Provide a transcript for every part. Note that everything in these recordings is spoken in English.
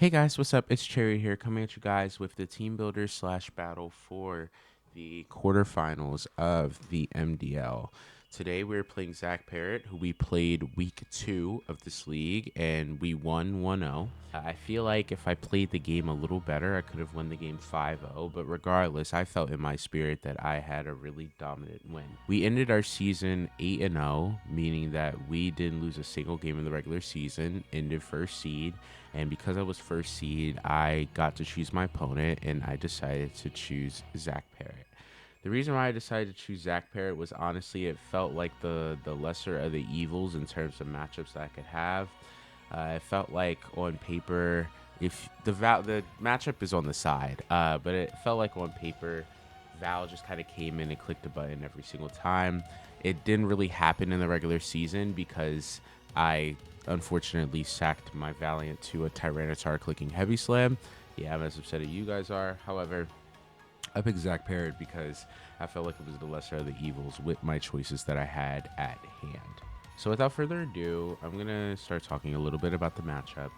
Hey guys, what's up? It's Cherry here, coming at you guys with the team builder slash battle for the quarterfinals of the MDL. Today we're playing Zach Parrott, who we played week 2 of this league, and we won 1-0. I feel like if I played the game a little better, I could have won the game 5-0, but regardless, I felt in my spirit that I had a really dominant win. We ended our season 8-0, meaning that we didn't lose a single game in the regular season, ended first seed, and because I was first seed, I got to choose my opponent, and I decided to choose Zach Parrott. The reason why I decided to choose Zach Parrott was honestly it felt like the lesser of the evils in terms of matchups that I could have. It felt like on paper, if the matchup is on the side, but it felt like on paper, Val just kind of came in and clicked a button every single time. It didn't really happen in the regular season because I unfortunately sacked my Valiant to a Tyranitar clicking Heavy Slam. Yeah, I'm as upset as you guys are. However, I picked Zach Parrott because I felt like it was the lesser of the evils with my choices that I had at hand. So without further ado, I'm going to start talking a little bit about the matchup.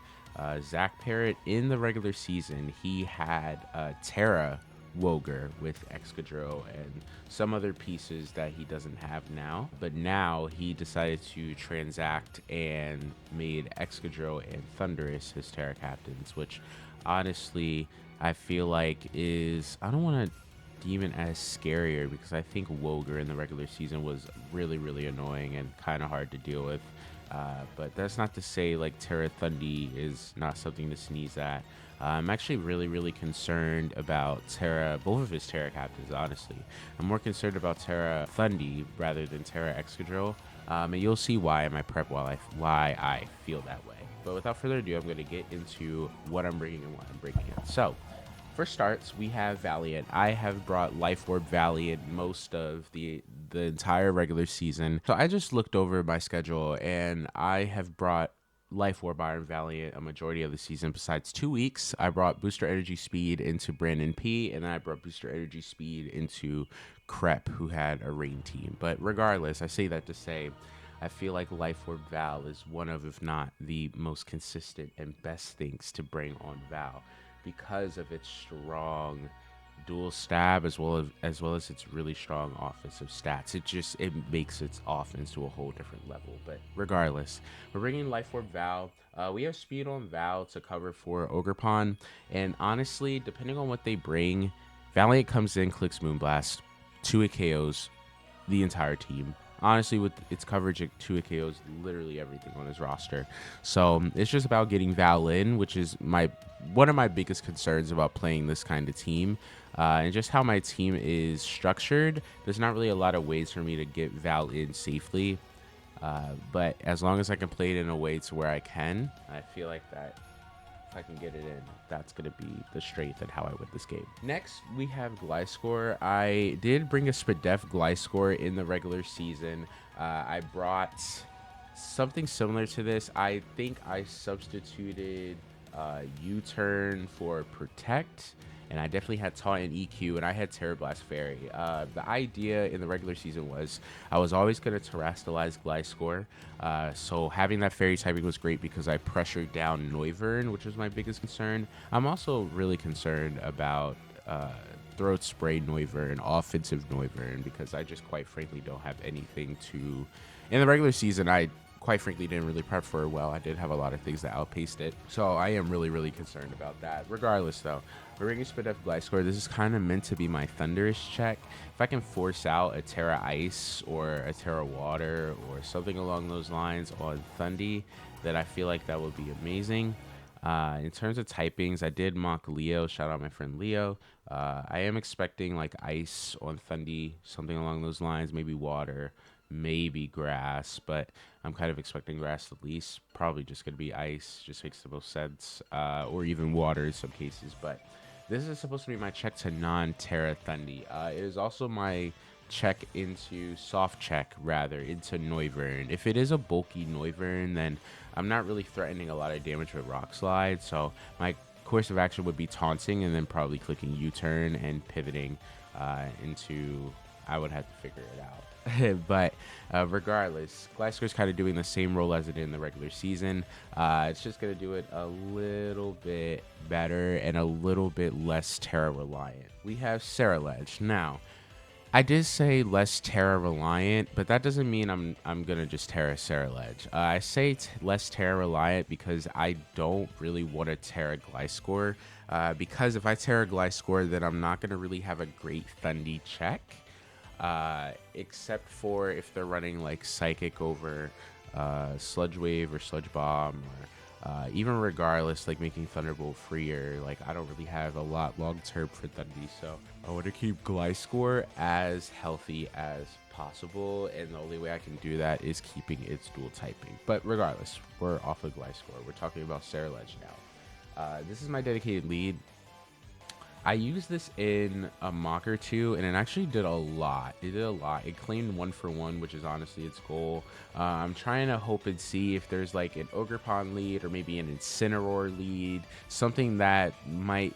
Zach Parrott, in the regular season, he had Terra Woger with Excadrill and some other pieces that he doesn't have now. But now he decided to transact and made Excadrill and Thundurus his Terra captains, which honestly I feel like is, I don't want to deem it as scarier because I think Woger in the regular season was really, really annoying and kind of hard to deal with. But that's not to say like Terra Thundi is not something to sneeze at. I'm actually really, really concerned about Terra, both of his Terra captains, honestly. I'm more concerned about Terra Thundi rather than Terra Excadrill. And you'll see why in my prep why I feel that way. But without further ado, I'm going to get into what I'm bringing and what I'm bringing in. So, for starts, we have Valiant. I have brought Life Orb Valiant most of the entire regular season. So I just looked over my schedule and I have brought Life Orb Iron Valiant a majority of the season. Besides 2 weeks, I brought Booster Energy Speed into Brandon P, and then I brought Booster Energy Speed into Crep, who had a rain team. But regardless, I say that to say I feel like Life Orb Val is one of, if not the most consistent and best things to bring on Val because of its strong dual stab as well as its really strong offensive stats. It makes its offense to a whole different level. But regardless, we're bringing Life Orb Val. We have speed on Val to cover for Ogerpon, and honestly, depending on what they bring, Valiant comes in, clicks Moonblast, 2 KOs the entire team. Honestly, with its coverage, it 2 KOs literally everything on his roster. So it's just about getting Val in, which is one of my biggest concerns about playing this kind of team. And just how my team is structured, there's not really a lot of ways for me to get Val in safely. But as long as I can play it in a way to where I can, I feel like that if I can get it in, that's going to be the strength and how I win this game. Next, we have Gliscor. I did bring a Spadef Gliscor in the regular season. I brought something similar to this. I think I substituted U-Turn for Protect, and I definitely had Taunt and EQ, and I had Terrablast Fairy. The idea in the regular season was I was always going to Terrastalize Gliscor, so having that Fairy typing was great because I pressured down Noivern, which was my biggest concern. I'm also really concerned about Throat Spray Noivern, offensive Noivern, because I just quite frankly don't have anything to... In the regular season, I quite frankly didn't really prep for it well. I did have a lot of things that outpaced it. So I am really, really concerned about that. Regardless, though, we're bringing Spadef Gliscor. This is kind of meant to be my Thunderous check. If I can force out a Terra Ice or a Terra Water or something along those lines on Thundy, then I feel like that would be amazing. In terms of typings, I did mock Leo. Shout out my friend Leo. I am expecting like Ice on Thundy, something along those lines, maybe Water, maybe Grass, but I'm kind of expecting Grass at least. Probably just going to be Ice, just makes the most sense, or even Water in some cases. But this is supposed to be my check to non-Terra Thundy. It is also my check into soft check, rather, into Noivern. If it is a bulky Noivern, then I'm not really threatening a lot of damage with Rock Slide, so my course of action would be taunting and then probably clicking U-turn and pivoting into I would have to figure it out. But regardless, Gliscor is kind of doing the same role as it did in the regular season. It's just going to do it a little bit better and a little bit less Terra reliant. We have Ceruledge. Now, I did say less Terra reliant, but that doesn't mean I'm gonna just Terra Ceruledge. I say less Terra reliant because I don't really want to Terra Gliscor. Because if I Terra Gliscor, then I'm not gonna really have a great Thundy check. Except for if they're running like Psychic over Sludge Wave or Sludge Bomb, or even regardless, like making Thunderbolt freer. Like I don't really have a lot long term for Thundy, so I want to keep Gliscor as healthy as possible, and the only way I can do that is keeping its dual typing. But regardless, we're off of Gliscor. We're talking about Ceruledge now. This is my dedicated lead. I used this in a mock or two, and it actually did a lot. It did a lot. It claimed 1-for-1, which is honestly its goal. I'm trying to hope and see if there's like an Ogerpon lead or maybe an Incineroar lead, something that might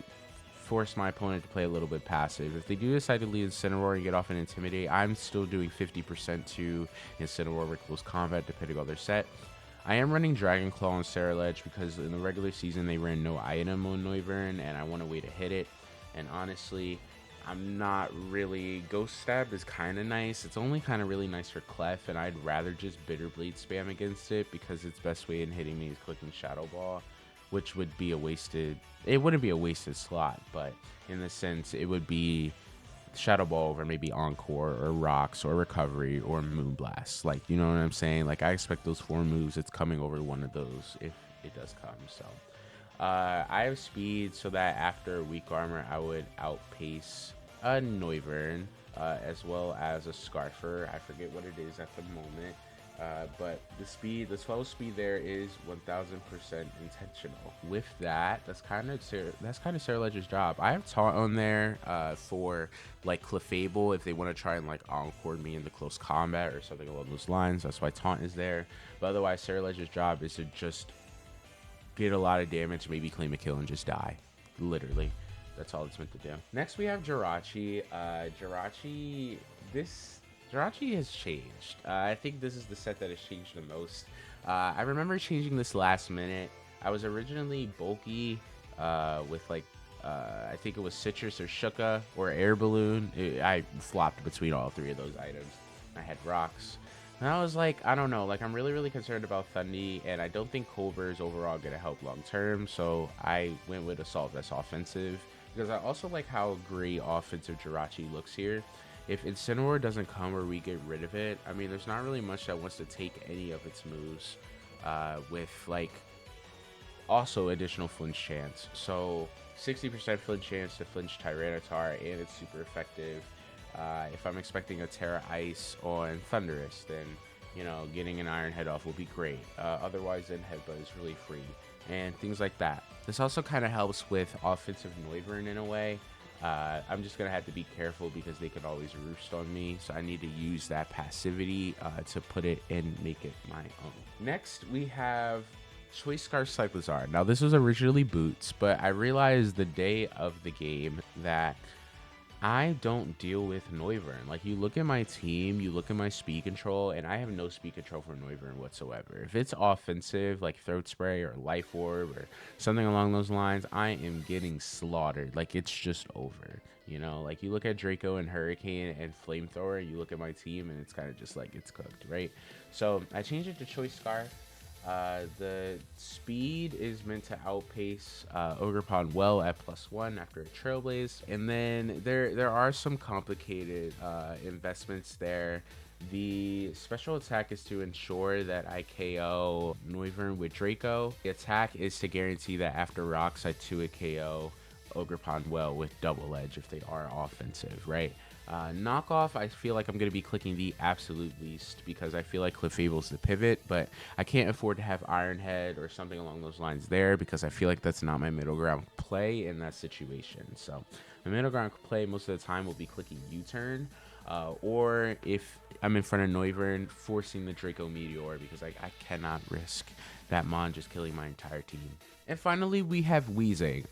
force my opponent to play a little bit passive. If they do decide to lead Incineroar and get off an Intimidate, I'm still doing 50% to Incineroar with close combat, depending on their set. I am running Dragon Claw on Ceruledge because in the regular season they ran no item on Noivern, and I want a way to hit it. And honestly, I'm not really... Ghost Stab is kind of nice. It's only kind of really nice for Clef, and I'd rather just Bitter Blade spam against it because its best way in hitting me is clicking Shadow Ball, which would be a wasted... It wouldn't be a wasted slot, but in the sense, it would be Shadow Ball over maybe Encore or Rocks or Recovery or Moonblast. Like, you know what I'm saying? Like, I expect those 4 moves. It's coming over one of those if it does come, so... I have speed so that after weak armor, I would outpace a Noivern, as well as a Scarfer. I forget what it is at the moment, but the 12 speed there is 1000% intentional. With that, that's kind of Ceruledge's job. I have Taunt on there for like Clefable if they want to try and like Encore me into close combat or something along those lines. That's why Taunt is there. But otherwise, Ceruledge's job is to just get a lot of damage, maybe claim a kill, and just die. Literally. That's all it's meant to do. Next, we have Jirachi. Jirachi has changed. I think this is the set that has changed the most. I remember changing this last minute. I was originally bulky with like, I think it was Citrus or Shuka or Air Balloon. I flopped between all 3 of those items. I had Rocks. And I was like, I don't know, like I'm really concerned about Thundy, and I don't think Culver is overall going to help long term, so I went with Assault Vest offensive, because I also like how great offensive Jirachi looks here. If Incineroar doesn't come or we get rid of it, I mean, there's not really much that wants to take any of its moves with like also additional flinch chance. So 60% flinch chance to flinch Tyranitar, and it's super effective. If I'm expecting a Terra Ice on Thundurus, then, you know, getting an Iron Head off will be great. Otherwise, then Headbutt is really free, and things like that. This also kind of helps with offensive Noivern in a way. I'm just going to have to be careful because they could always roost on me, so I need to use that passivity to put it and make it my own. Next, we have Choice Scarf Cyclizar. Now, this was originally Boots, but I realized the day of the game that I don't deal with Noivern. Like, you look at my team, you look at my speed control, and I have no speed control for Noivern whatsoever. If it's offensive, like Throat Spray or Life Orb or something along those lines, I am getting slaughtered. Like, it's just over, you know? Like, you look at Draco and Hurricane and Flamethrower, you look at my team, and it's kind of just like, it's cooked, right? So, I changed it to Choice Scarf. The speed is meant to outpace Ogerpon well at +1 after a Trailblaze, and then there are some complicated investments there. The special attack is to ensure that I KO Noivern with Draco. The attack is to guarantee that after Rocks I 2-hit KO Ogerpon well with Double Edge if they are offensive, right? Knockoff, I feel like I'm going to be clicking the absolute least because I feel like Clefable's the pivot, but I can't afford to have Iron Head or something along those lines there because I feel like that's not my middle ground play in that situation. So my middle ground play most of the time will be clicking U-turn, or if I'm in front of Noivern, forcing the Draco Meteor because I cannot risk that Mon just killing my entire team. And finally, we have Wheezing.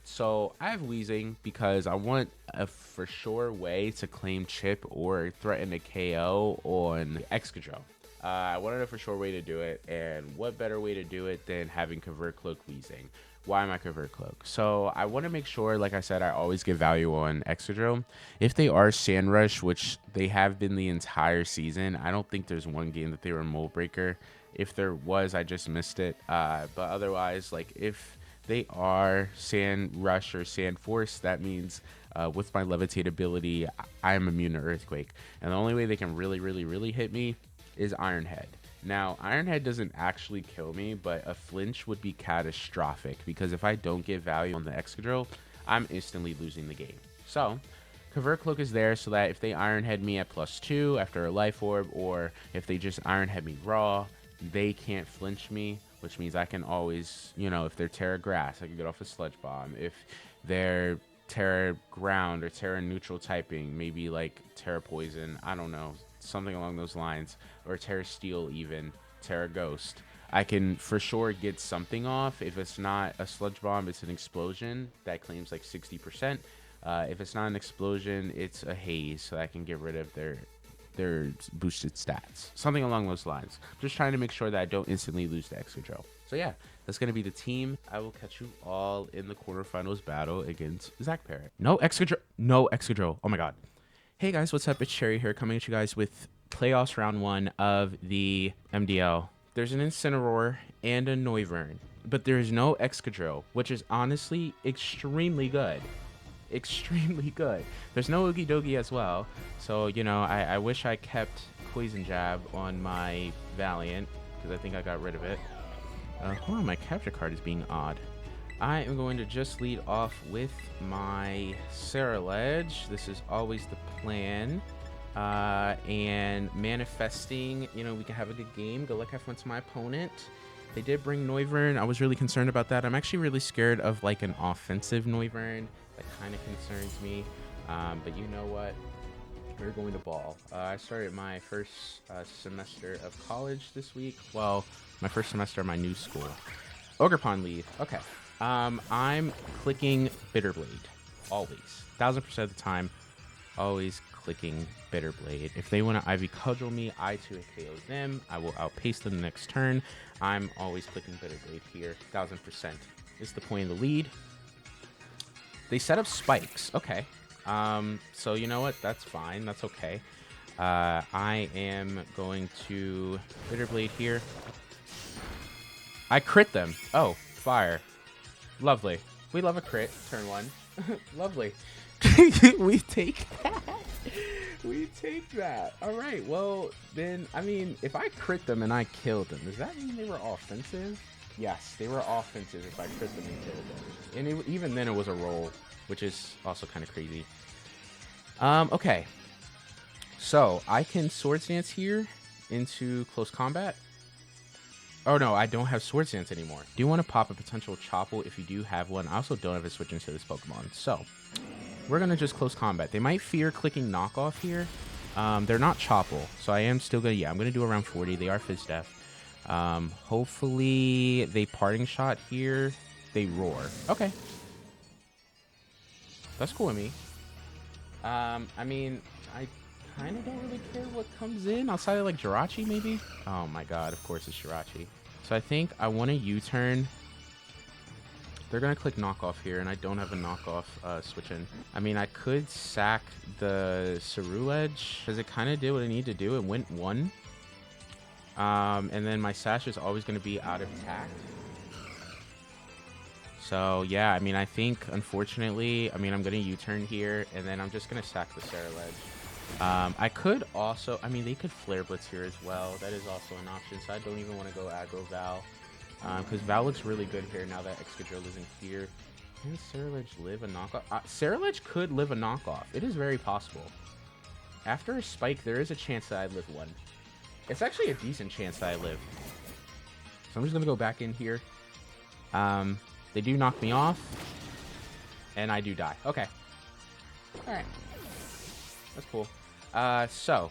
So I have Wheezing because I want a for sure way to claim chip or threaten a KO on Excadrill. I wanted a for sure way to do it, and what better way to do it than having Convert Cloak Wheezing? Why am I Convert Cloak? So I want to make sure, like I said, I always give value on Excadrill. If they are Sand Rush, which they have been the entire season, I don't think there's one game that they were Mold Breaker. If there was, I just missed it. But otherwise, like if they are Sand Rush or Sand Force, that means with my Levitate ability, I am immune to Earthquake. And the only way they can really hit me is Iron Head. Now, Iron Head doesn't actually kill me, but a flinch would be catastrophic because if I don't get value on the Excadrill, I'm instantly losing the game. So, Convert Cloak is there so that if they Iron Head me at +2 after a Life Orb, or if they just Iron Head me raw, they can't flinch me, which means I can always, you know, if they're Terra Grass, I can get off a Sludge Bomb. If they're Terra Ground or Terra Neutral typing, maybe like Terra Poison, I don't know, something along those lines, or Terra Steel even, Terra Ghost, I can for sure get something off. If it's not a Sludge Bomb, it's an Explosion that claims like 60%. If it's not an Explosion, it's a Haze, so I can get rid of their boosted stats, something along those lines. Just trying to make sure that I don't instantly lose to Excadrill. So yeah, that's going to be the team. I will catch you all in the quarterfinals battle against Zach Parrott. No Excadrill. Oh my god. Hey guys, what's up? It's Cherry here, coming at you guys with playoffs round 1 of the MDL. There's an Incineroar and a Noivern, but there is no Excadrill, which is honestly extremely good. Extremely good. There's no Oogie Dogie as well, so you know, I wish I kept Poison Jab on my Valiant because I think I got rid of it. Hold on, my capture card is being odd. I am going to just lead off with my Ceruledge. This is always the plan. And manifesting, you know, we can have a good game. Good luck, have fun to my opponent. They did bring Noivern. I was really concerned about that. I'm actually really scared of like an offensive Noivern. That kind of concerns me. But you know what? We're going to ball. I started my first semester of college this week. Well, my first semester of my new school. Ogerpon leave. Okay. I'm clicking Bitterblade. Always. 1000% of the time. Always clicking Bitterblade. If they want to Ivy Cudgel me, I too KO them. I will outpace them the next turn. I'm always clicking Bitterblade here. 1000%. This is the point of the lead. They set up spikes. Okay. So you know what? That's fine. That's okay. I am going to Bitterblade here. I crit them. Oh, fire. Lovely. We love a crit. Turn 1. Lovely. We take that. We take that. All right. Well, then, I mean, if I crit them and I killed them, does that mean they were offensive? Yes, they were offensive if I crit them and killed them. And even then, it was a roll, which is also kind of crazy. Okay. So, I can Swords Dance here into close combat. Oh, no, I don't have Swords Dance anymore. Do you want to pop a potential Chople if you do have one? I also don't have a switch into this Pokemon. So, we're going to just close combat. They might fear clicking knockoff here. They're not Chople, so I am still going to... Yeah, I'm going to do around 40. They are Fizz Def. Hopefully, they Parting Shot here. They Roar. Okay. That's cool with me. I mean, I kind of don't really care what comes in outside of like Jirachi maybe. Oh my god, of course it's Jirachi. So I think I want a U-turn. They're gonna click knockoff here, and I don't have a knockoff switch in. I mean, I could sack the Ceruledge because it kind of did what I need to do. It went 1. And then my Sash is always gonna be out of attack. So yeah, I mean, I think unfortunately, I mean, I'm gonna U-turn here, and then I'm just gonna sack the Ceruledge. I could also, I mean, they could Flare Blitz here as well. That is also an option, so I don't even want to go aggro Val. Because Val looks really good here now that Excadrill isn't here. Can Ceruledge live a knockoff? Ceruledge could live a knockoff. It is very possible. After a spike, there is a chance that I live 1. It's actually a decent chance that I live. So I'm just going to go back in here. They do knock me off. And I do die. Okay. Alright. That's cool. So.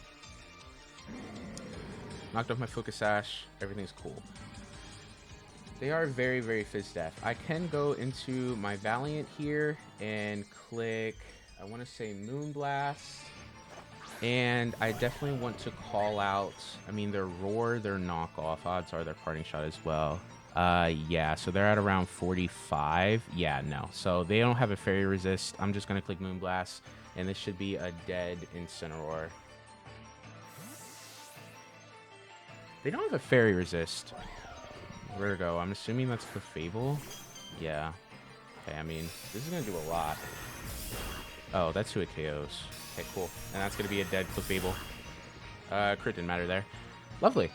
Knocked off my Focus Sash. Everything's cool. They are very, very Fizz-Def. I can go into my Valiant here and click, I want to say Moonblast. And I definitely want to call out, I mean, their Roar, their knockoff. Odds are their parting shot as well. Yeah, so they're at around 45. Yeah, no. So they don't have a fairy resist. I'm just going to click Moonblast, and this should be a dead Incineroar. They don't have a fairy resist. Virgo, I'm assuming that's the Fable. Yeah. Okay, I mean, this is going to do a lot. Oh, that's who it KOs. Okay, cool. And that's going to be a dead Clefable. Crit didn't matter there. Lovely.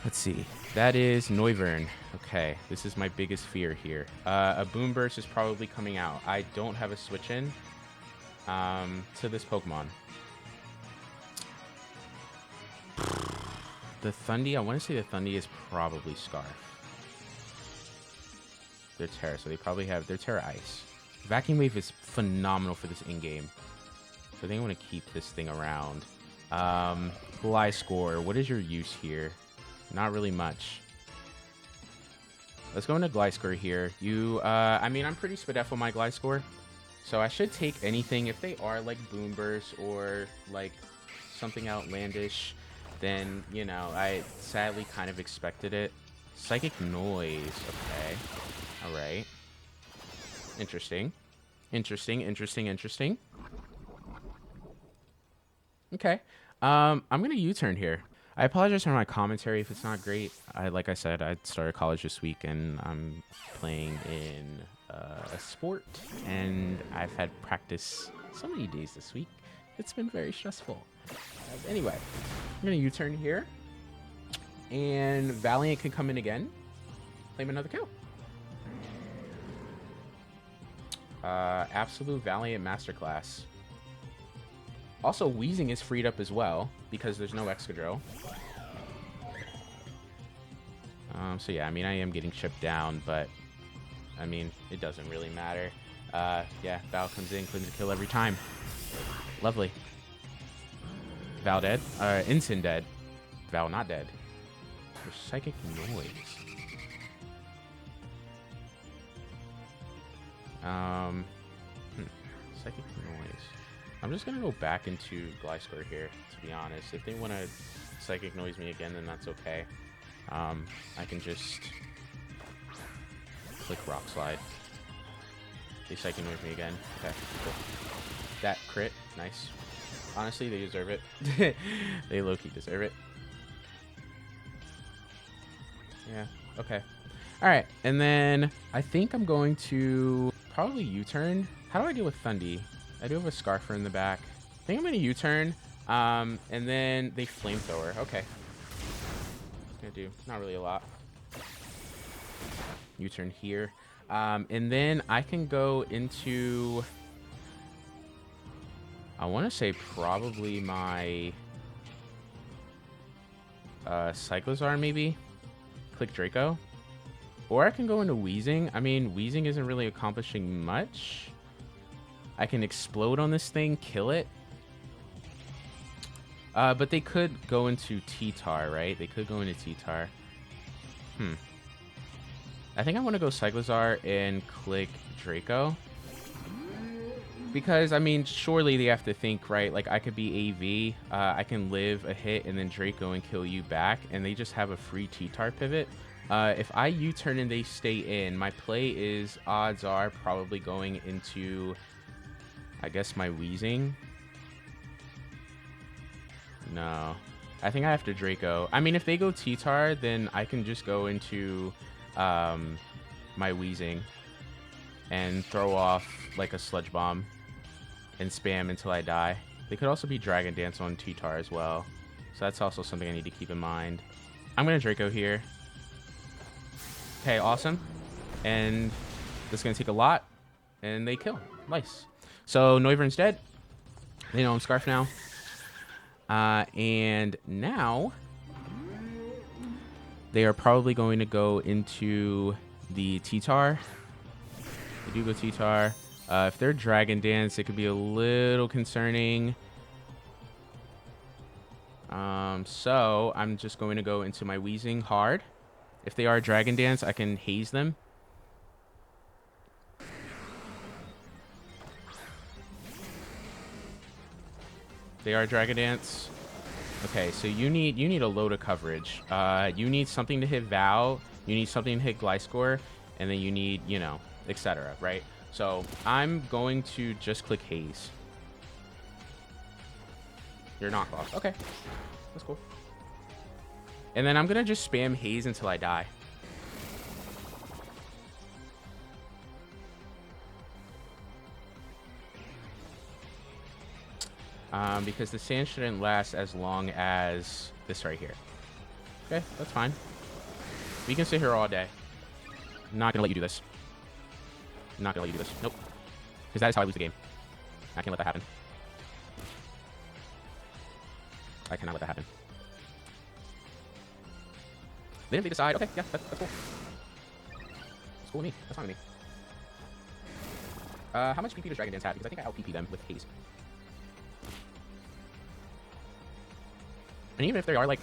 Let's see. That is Noivern. Okay, this is my biggest fear here. A Boom Burst is probably coming out. I don't have a switch in to this Pokemon. The Thundy, I want to say the Thundy is probably Scarf. They're Terra, so they probably have... They're Terra Ice. Vacuum Wave is phenomenal for this in-game. So I think I want to keep this thing around. Gliscor, what is your use here? Not really much. Let's go into Gliscor here. I mean, I'm pretty Spadef on my Gliscor. So I should take anything. If they are like Boom Burst or like something outlandish, then, you know, I sadly kind of expected it. Psychic Noise. Okay. All right. Interesting. Interesting. Okay. I'm going to U-turn here. I apologize for my commentary if it's not great. Like I said, I started college this week, and I'm playing in a sport, and I've had practice so many days this week. It's been very stressful. Anyway, I'm going to U-turn here, and Valiant can come in again, claim another kill. Absolute Valiant Masterclass. Also, Wheezing is freed up as well because there's no Excadrill. So yeah, I mean, I am getting chipped down, but I mean, it doesn't really matter. Yeah, Val comes in, claims a kill every time. Lovely. Val dead. Incin dead. Val not dead. There's Psychic Noise. Psychic Noise. I'm just gonna go back into Gliscor here, to be honest. If they want to Psychic Noise me again, then that's okay. I can just click Rock Slide. They Psychic Noise me again. Okay, cool. That crit, nice. Honestly, they deserve it. They low-key deserve it. Yeah, okay. Alright, and then I think I'm going to probably U-turn. How do I deal with Thundy? I do have a Scarfer in the back. I think I'm going to U-turn, and then they Flamethrower. Okay. Gonna do not really a lot. U-turn here. And then I can go into... I want to say probably my Cyclozar, maybe. Click Draco. Or I can go into Wheezing. I mean, Wheezing isn't really accomplishing much. I can explode on this thing, kill it. But they could go into T-Tar, right? They could go into T-Tar. I think I want to go Cyclozar and click Draco. Because, I mean, surely they have to think, right? Like, I could be AV. I can live a hit and then Draco and kill you back. And they just have a free T-Tar pivot. If I U-turn and they stay in, my play is, odds are, probably going into, I guess, my Wheezing. No. I think I have to Draco. I mean, if they go T-Tar, then I can just go into my Wheezing and throw off, like, a Sludge Bomb and spam until I die. They could also be Dragon Dance on T-Tar as well. So that's also something I need to keep in mind. I'm going to Draco here. Okay, awesome. And this is going to take a lot. And they kill. Nice. So Noivern's dead. They know I'm Scarf now. And now they are probably going to go into the T-Tar. They do go T-Tar. If they're Dragon Dance, it could be a little concerning. So I'm just going to go into my Wheezing hard. If they are Dragon Dance, I can haze them. They are Dragon Dance. Okay, so you need a load of coverage. You need something to hit Val. You need something to hit Gliscor, and then you need, you know, etc. Right? So I'm going to just click haze. Your knockoff. Okay, that's cool. And then I'm gonna just spam haze until I die. Because the sand shouldn't last as long as this right here. Okay, that's fine. We can sit here all day. I'm not gonna let you do this. I'm not gonna let you do this. Nope. Because that is how I lose the game. I can't let that happen. I cannot let that happen. Then if they decide, okay, yeah, that's cool. That's cool with me. That's fine with me. How much PP does Dragon Dance have? Because I think I out-PP them with haze. And even if they are like,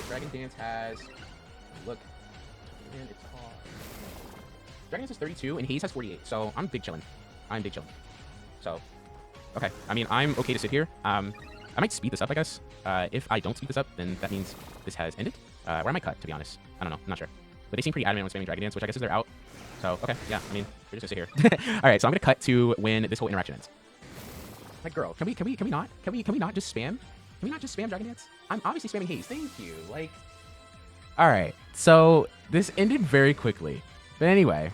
Dragon Dance has, look, it's called, Dragon Dance has 32 and haze has 48. So I'm big chillin'. I'm big chillin'. So, okay. I mean, I'm okay to sit here. I might speed this up, I guess. If I don't speed this up, then that means this has ended. Or I might cut, to be honest. I don't know. I'm not sure. But they seem pretty adamant on spamming Dragon Dance, which I guess is they're out. So, okay. Yeah, I mean, we're just gonna sit here. All right, so I'm gonna cut to when this whole interaction ends. Like, girl, can we not? Can we not just spam? Can we not just spam Dragon Dance? I'm obviously spamming haze. Thank you. Like, all right. So this ended very quickly. But anyway,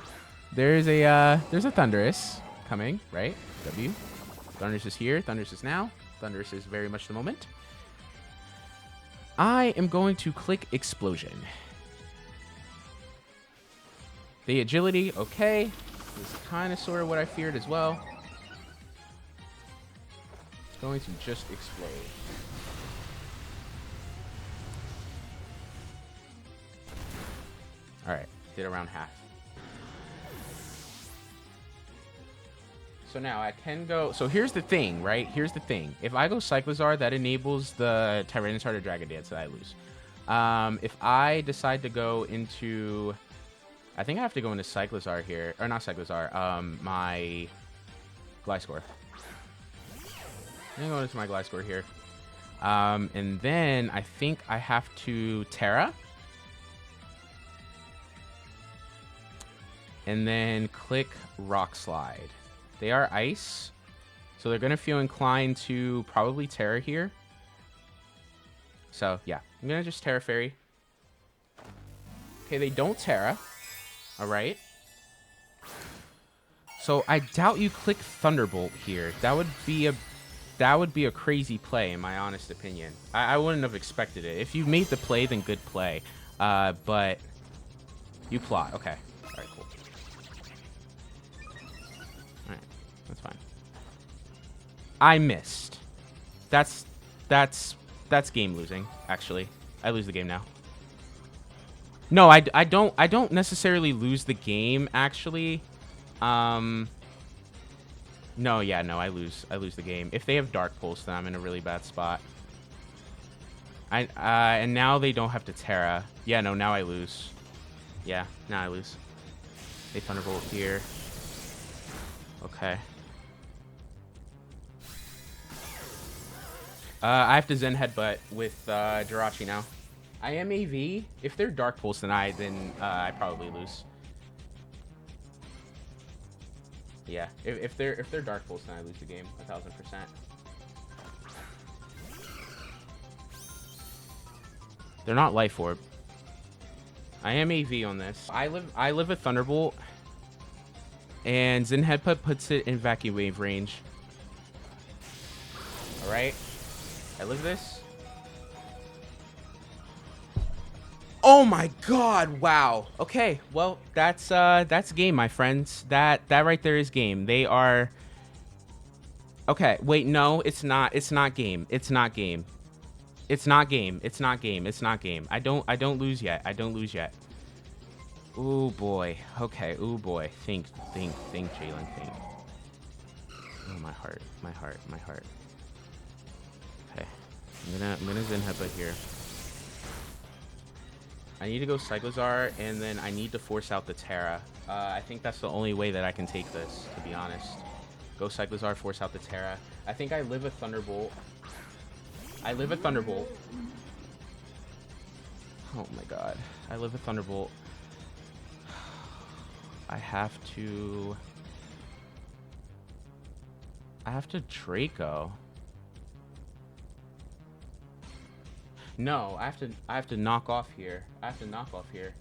there's a Thunderous coming, right? W. Thunderous is here. Thunderous is now. Thunderous is very much the moment. I am going to click Explosion. The agility, okay. This is kind of sort of what I feared as well. It's going to just explode. All right, did around half. So now I can go. So here's the thing, right? Here's the thing. If I go Cyclizar, that enables the Tyranitar to Dragon Dance that I lose. If I decide to go into, I think I have to go into Cyclizar here, or not Cyclizar. My Gliscor. I'm gonna go into my Gliscor here, and then I think I have to Terra. And then click Rock Slide. They are ice, so they're going to feel inclined to probably Terra here. So, yeah. I'm going to just Terra Fairy. Okay, they don't Terra. All right. So, I doubt you click Thunderbolt here. That would be a crazy play, in my honest opinion. I wouldn't have expected it. If you made the play, then good play. But you plot. Okay. All right, cool. Alright, that's fine. I missed. That's game losing, actually. I lose the game now. No, I don't necessarily lose the game, actually. No, yeah, no, I lose the game. If they have Dark Pulse, then I'm in a really bad spot. And now they don't have to Terra. Yeah, no, now I lose. Yeah, now I lose. They Thunderbolt here. Okay. I have to Zen Headbutt with Jirachi now. I am AV. If they're Dark Pulse then I probably lose. Yeah, if they're Dark Pulse then I lose the game 1000%. They're not Life Orb. I am AV on this. I live a Thunderbolt. And Zen Headbutt puts it in Vacuum Wave range. Alright. I live this. Oh my god, wow. Okay, well, that's game, my friends. That right there is game. They are... Okay, wait, no, it's not game. It's not game. It's not game. It's not game. It's not game. I don't lose yet. I don't lose yet. Ooh boy. Okay. Ooh boy. Think, Jalen. Think. Oh my heart. Okay. I'm gonna Zen Headbutt here. I need to go Cyclozar, and then I need to force out the Terra. I think that's the only way that I can take this, to be honest. Go Cyclozar, force out the Terra. I think I live a Thunderbolt. I live a Thunderbolt. Oh my god. I live a Thunderbolt. I have to Draco. No, I have to knock off here. I have to knock off here.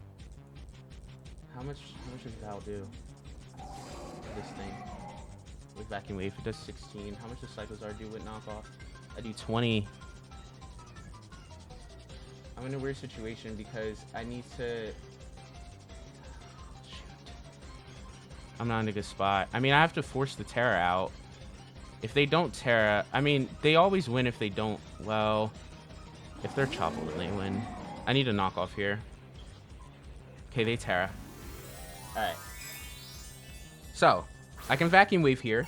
How much does Val do? This thing. With Vacuum Wave, it does 16. How much does Cyclozar do with knockoff? I do 20. I'm in a weird situation because I need to... Shoot. I'm not in a good spot. I mean, I have to force the Terra out. If they don't Terra... I mean, they always win if they don't... Well... If they're Chopper, they win. I need a knockoff here. Okay, they Terra. Alright. So, I can Vacuum Wave here.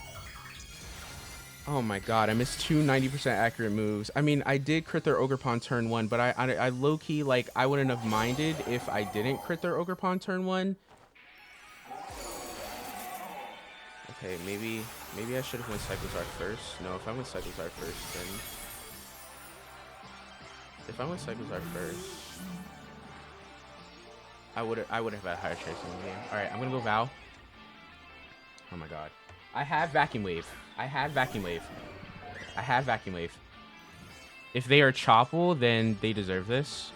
Oh my god, I missed two 90% accurate moves. I mean, I did crit their Ogerpon turn 1, but I low-key, like, I wouldn't have minded if I didn't crit their Ogerpon turn 1. Okay, maybe I should have went Cyclozar first. No, if I went Cyclozar first, then... If I went Cyclozar first, I would have had a higher chance in the game. Alright, I'm gonna go Val. Oh my god. I have Vacuum Wave. I have Vacuum Wave. I have Vacuum Wave. If they are Choppable, then they deserve this.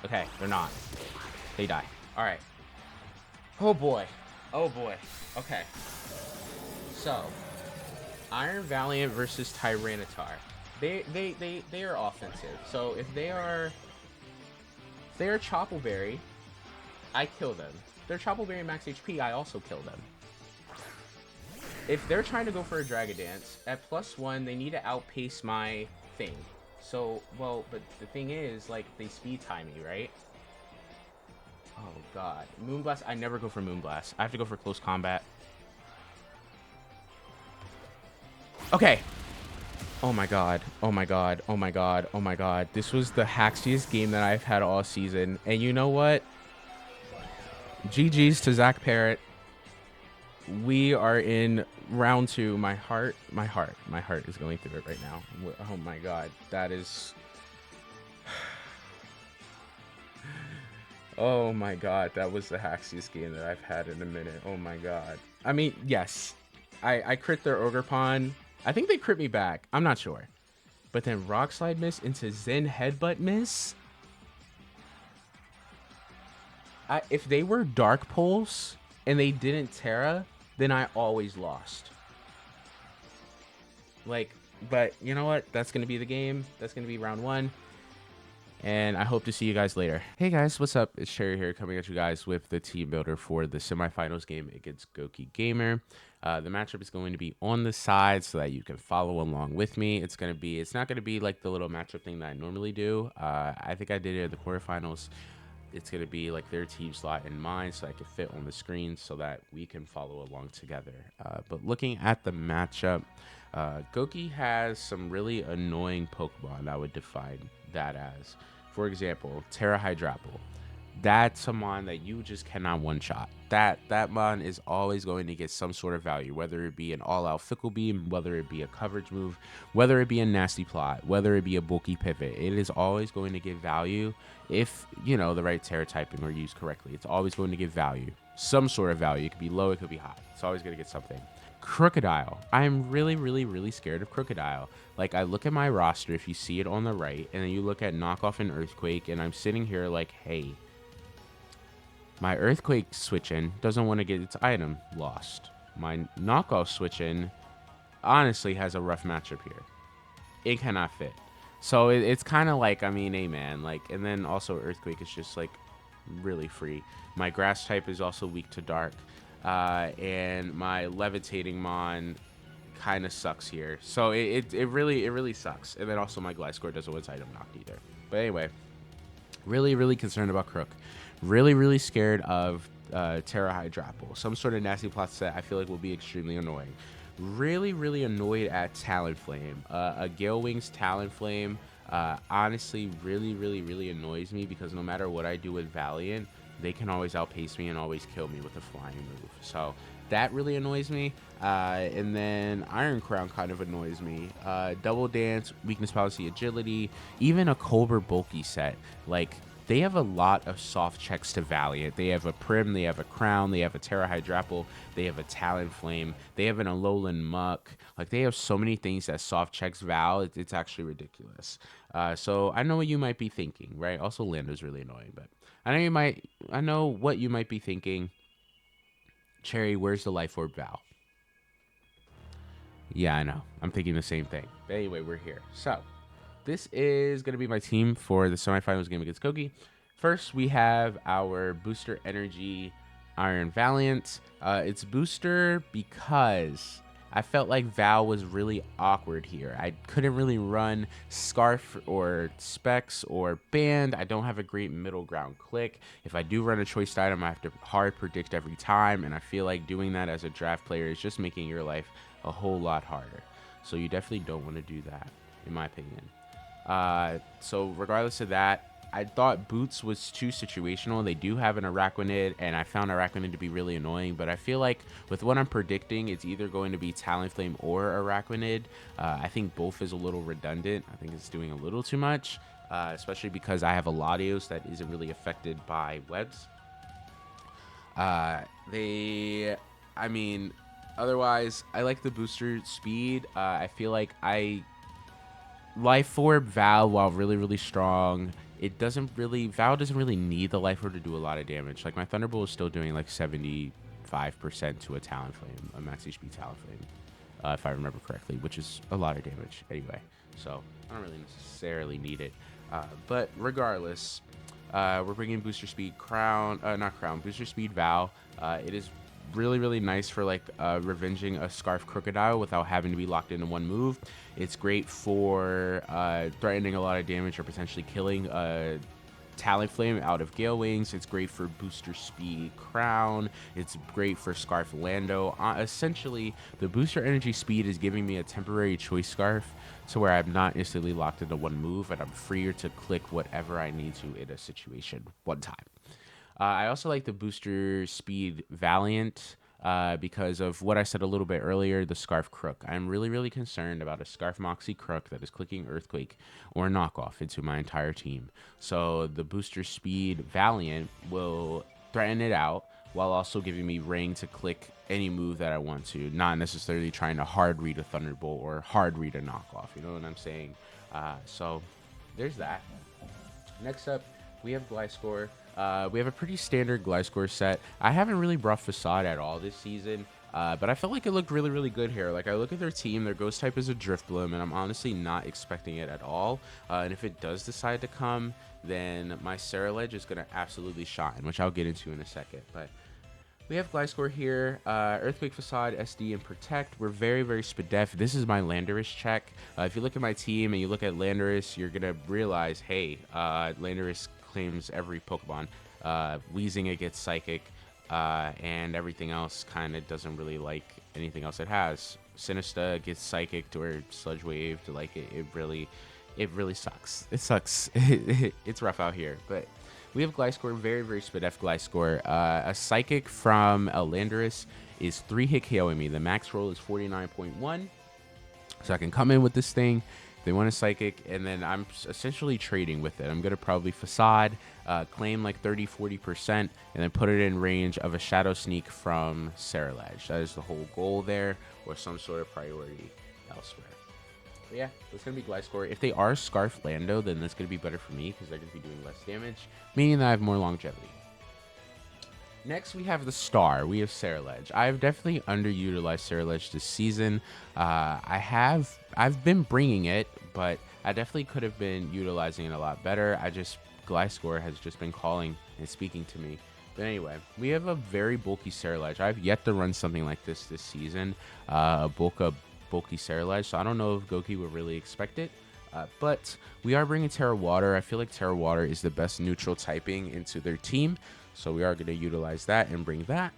Okay, they're not. They die. Alright. Oh boy. Oh boy. Okay. So, Iron Valiant versus Tyranitar. They are offensive. So if they are Choppleberry, I kill them. If they're Choppleberry max HP, I also kill them. If they're trying to go for a Dragon Dance, at +1, they need to outpace my thing. So, well, but the thing is, like, they speed time me, right? Oh god. Moonblast, I never go for Moonblast. I have to go for close combat. Okay. Oh my god. Oh my god. Oh my god. Oh my god. This was the hackiest game that I've had all season. And you know what? GG's to Zach Parrott. We are in round 2. My heart is going through it right now. Oh my god. That is... Oh my god. That was the hackiest game that I've had in a minute. Oh my god. I mean, yes. I crit their Ogerpon. I think they crit me back. I'm not sure. But then Rock Slide miss into Zen Headbutt miss. If they were Dark Pulse and they didn't Terra, then I always lost. Like, but you know what? That's going to be the game. That's going to be round 1. And I hope to see you guys later. Hey guys, what's up? It's Cherry here coming at you guys with the team builder for the semifinals game against Goki Gamer. The matchup is going to be on the side so that you can follow along with me. It's not going to be like the little matchup thing that I normally do. I think I did it at the quarterfinals. It's going to be like their team slot and mine so I can fit on the screen so that we can follow along together. But looking at the matchup, Goki has some really annoying Pokemon I would define that as. For example, Terra Hydrapple. That's a mon that you just cannot one-shot. That mon is always going to get some sort of value, whether it be an all-out Fickle Beam, whether it be a coverage move, whether it be a nasty plot, whether it be a bulky pivot. It is always going to give value if, you know, the right Terra typing are used correctly. It's always going to give value. Some sort of value. It could be low, it could be high. It's always going to get something. Crocodile. I'm really scared of Crocodile. Like, I look at my roster, if you see it on the right, and then you look at Knockoff and Earthquake, and I'm sitting here like, hey, my Earthquake switch-in doesn't want to get its item lost. My Knockoff switch-in honestly has a rough matchup here. It cannot fit. So it's kind of like, I mean, hey man, like, and then also Earthquake is just like really free. My Grass type is also weak to Dark. And my Levitating Mon kind of sucks here. So it really sucks. And then also my Gliscor doesn't want its item knocked either. But anyway, really concerned about Crook. Really scared of Terra Hydrapple. Some sort of nasty plot set I feel like will be extremely annoying. Really annoyed at Talonflame. A Gale Wings Talonflame honestly really annoys me because no matter what I do with Valiant, they can always outpace me and always kill me with a flying move. So that really annoys me. And then Iron Crown kind of annoys me. Double Dance, Weakness Policy, Agility, even a Colbert bulky set. Like, they have a lot of soft checks to Valiant. They have a Prim, they have a Crown, they have a Terra Hydrapple, they have a Talonflame, they have an Alolan Muck. Like, they have so many things that soft checks Val. It's actually ridiculous. So I know what you might be thinking, right? Also, Lando's really annoying, but I know what you might be thinking. Cherry, where's the Life Orb Val? Yeah, I know. I'm thinking the same thing. But anyway, we're here. So this is going to be my team for the semifinals game against Kogi. First, we have our Booster Energy Iron Valiant. It's Booster because I felt like Val was really awkward here. I couldn't really run Scarf or Specs or Band. I don't have a great middle ground click. If I do run a choice item, I have to hard predict every time, and I feel like doing that as a draft player is just making your life a whole lot harder. So you definitely don't want to do that, in my opinion. So regardless of that, I thought Boots was too situational. They do have an Araquanid, and I found Araquanid to be really annoying, but I feel like with what I'm predicting, it's either going to be Talonflame or Araquanid. I think both is a little redundant. I think it's doing a little too much, especially because I have a Latios that isn't really affected by webs. I mean, otherwise, I like the booster speed. I feel like Life Orb Val, while really strong, Val doesn't really need the Life Orb to do a lot of damage. Like, my Thunderbolt is still doing like 75% to a Talonflame, a max HP Talonflame, if I remember correctly, which is a lot of damage anyway. So I don't really necessarily need it. But regardless, we're bringing booster speed booster speed Val. It is really nice for like revenging a Scarf Crocodile without having to be locked into one move. It's great for threatening a lot of damage or potentially killing Talonflame out of Gale Wings. It's great for booster speed Crown. It's great for Scarf Lando. Essentially, the booster energy speed is giving me a temporary choice Scarf to where I'm not instantly locked into one move and I'm freer to click whatever I need to in a situation one time. I also like the booster speed Valiant because of what I said a little bit earlier, the Scarf Crook. I'm really concerned about a Scarf Moxie Crook that is clicking Earthquake or Knockoff into my entire team. So the booster speed Valiant will threaten it out while also giving me Ring to click any move that I want to, not necessarily trying to hard read a Thunderbolt or hard read a Knockoff. You know what I'm saying? So there's that. Next up, we have Gliscor. We have a pretty standard Gliscor set. I haven't really brought Facade at all this season, but I felt like it looked really good here. Like, I look at their team, their ghost type is a Driftbloom, and I'm honestly not expecting it at all. And if it does decide to come, then my Ceruledge is going to absolutely shine, which I'll get into in a second. But we have Gliscor here, Earthquake, Facade, SD, and Protect. We're very Spadef. This is my Landorus check. If you look at my team and you look at Landorus, you're going to realize, hey, Landorus claims every Pokemon. Wheezing, it gets Psychic, and everything else kind of doesn't really like anything else it has. Sinista gets Psychic or Sludge Waved. Like, it really sucks. It sucks. It's rough out here, but we have Gliscor, very Spadef Gliscor. A Psychic from Landorus is 3-hit KOing me. The max roll is 49.1. So I can come in with this thing. They want a Psychic, and then I'm essentially trading with it. I'm going to probably Facade, claim like 30-40%, and then put it in range of a Shadow Sneak from Ceruledge. That is the whole goal there, or some sort of priority elsewhere. But yeah, it's going to be Gliscor. If they are Scarf Lando, then that's going to be better for me because they're going to be doing less damage, meaning that I have more longevity. Next, we have the Star. We have Ceruledge. I've definitely underutilized Ceruledge this season. I've been bringing it, but I definitely could have been utilizing it a lot better. Gliscor has just been calling and speaking to me. But anyway, we have a very bulky Ceruledge. I've yet to run something like this season, bulky Ceruledge, so I don't know if Goki would really expect it. But we are bringing Terra Water. I feel like Terra Water is the best neutral typing into their team. So we are going to utilize that and bring that.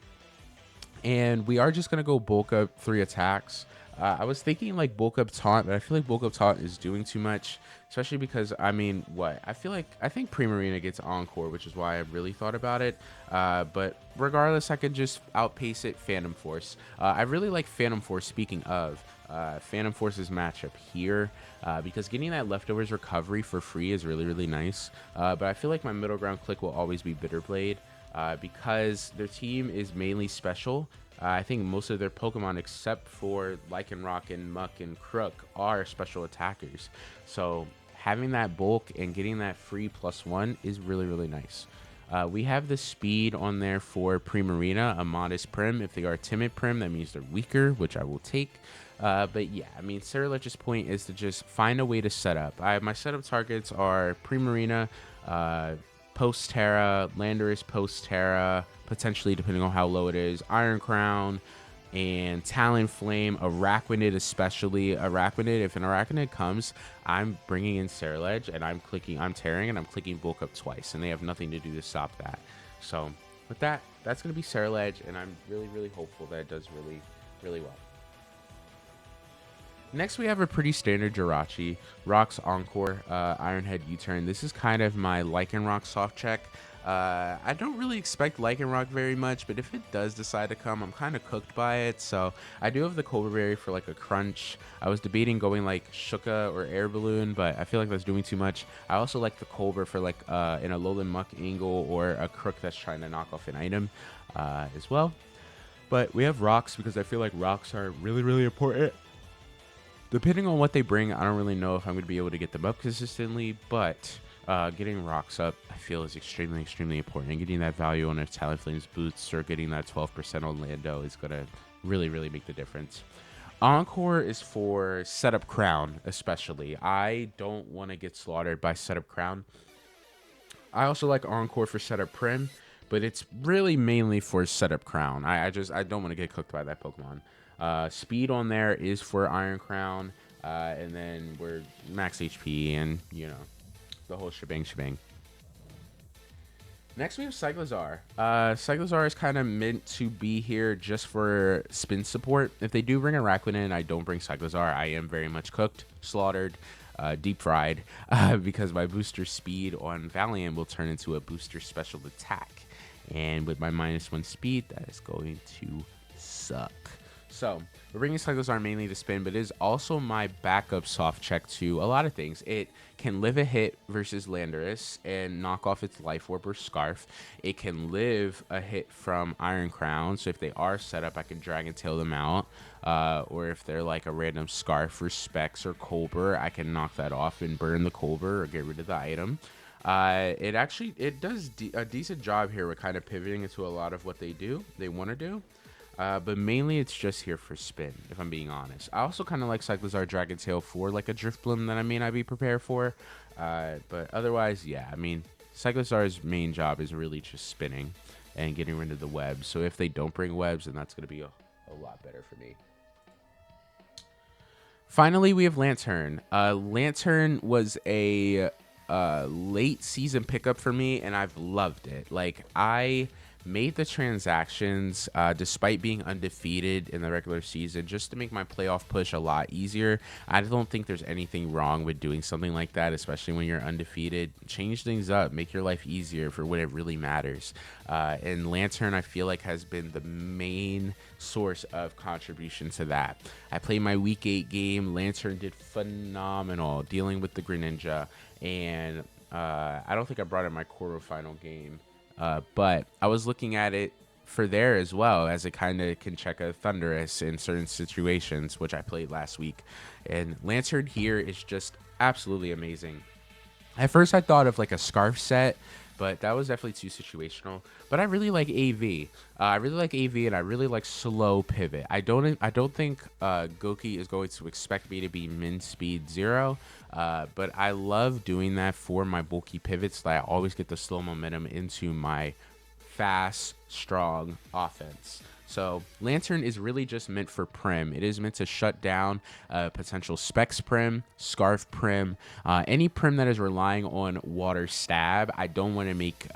And we are just going to go bulk up 3 attacks. I was thinking like bulk up taunt, but I feel like bulk up taunt is doing too much, especially because I mean, what I think Primarina gets encore, which is why I really thought about it. But regardless, I could just outpace it. Phantom Force. I really like Phantom Force. Speaking of Phantom Force's matchup here, because getting that leftovers recovery for free is really nice. But I feel like my middle ground click will always be Bitterblade. Because their team is mainly special. I think most of their Pokemon, except for Lycanroc and Muck and Crook, are special attackers. So having that bulk and getting that free +1 is really nice. We have the speed on there for Primarina, a modest prim. If they are timid prim, that means they're weaker, which I will take. But yeah, I mean, Cerulech's point is to just find a way to set up. My setup targets are Primarina, post Terra, Landorus post Terra, potentially depending on how low it is, Iron Crown, and Talonflame, Araquanid especially. Araquanid, if an Araquanid comes, I'm bringing in Cerulege and I'm tearing, and I'm clicking bulk up twice, and they have nothing to do to stop that. So with that, that's going to be Cerulege, and I'm really hopeful that it does really well. Next, we have a pretty standard Jirachi, Rocks Encore, Ironhead U-Turn. This is kind of my Lycanroc soft check. I don't really expect Lycanroc very much, but if it does decide to come, I'm kind of cooked by it. So I do have the Cobra Berry for like a crunch. I was debating going like Shuka or Air Balloon, but I feel like that's doing too much. I also like the Cobra for like in a Alolan Muck angle or a Crook that's trying to knock off an item as well. But we have Rocks because I feel like Rocks are really important. Depending on what they bring, I don't really know if I'm going to be able to get them up consistently, but getting Rocks up, I feel, is extremely important. And getting that value on a Talonflame's boots or getting that 12% on Lando is going to really make the difference. Encore is for setup Crown, especially. I don't want to get slaughtered by setup Crown. I also like Encore for setup Prim, but it's really mainly for setup Crown. I don't want to get cooked by that Pokemon. Speed on there is for Iron Crown, and then we're max HP and, you know, the whole shebang. Next, we have Cyclizar. Cyclizar is kind of meant to be here just for spin support. If they do bring a Araquanid in, I don't bring Cyclizar. I am very much cooked, slaughtered, deep fried, because my booster speed on Valiant will turn into a booster special attack. And with my -1 speed, that is going to suck. So we're bringing Cyclizar mainly to spin, but it is also my backup soft check to a lot of things. It can live a hit versus Landorus and knock off its Life Orb or Scarf. It can live a hit from Iron Crown, so if they are set up, I can Dragon Tail them out. Or if they're like a random Scarf or Specs or Colbur, I can knock that off and burn the Colbur or get rid of the item. It does a decent job here with kind of pivoting into a lot of what they want to do. But mainly it's just here for spin, if I'm being honest. I also kind of like Cyclizar Dragon Tail for like a Drifblim that I may not be prepared for. But otherwise, yeah, I mean, Cyclizar's main job is really just spinning and getting rid of the webs. So if they don't bring webs, then that's going to be a lot better for me. Finally, we have Lantern. Lantern was a late season pickup for me, and I've loved it. Like, I made the transactions despite being undefeated in the regular season just to make my playoff push a lot easier. I don't think there's anything wrong with doing something like that, especially when you're undefeated. Change things up, make your life easier for when it really matters. And Lantern, I feel like, has been the main source of contribution to that. I played my week 8 game. Lantern did phenomenal dealing with the Greninja, and I don't think I brought in my quarterfinal game. But I was looking at it for there as well, as it kind of can check a Thundurus in certain situations, which I played last week. And Lantern here is just absolutely amazing. At first I thought of like a Scarf set, but that was definitely too situational. But I really like AV. I really like AV, and I really like slow pivot. I don't think Goki is going to expect me to be min speed 0. But I love doing that for my bulky pivots, that I always get the slow momentum into my fast, strong offense. So Lantern is really just meant for Prim. It is meant to shut down potential Specs Prim, Scarf Prim, any Prim that is relying on Water Stab. I don't want to make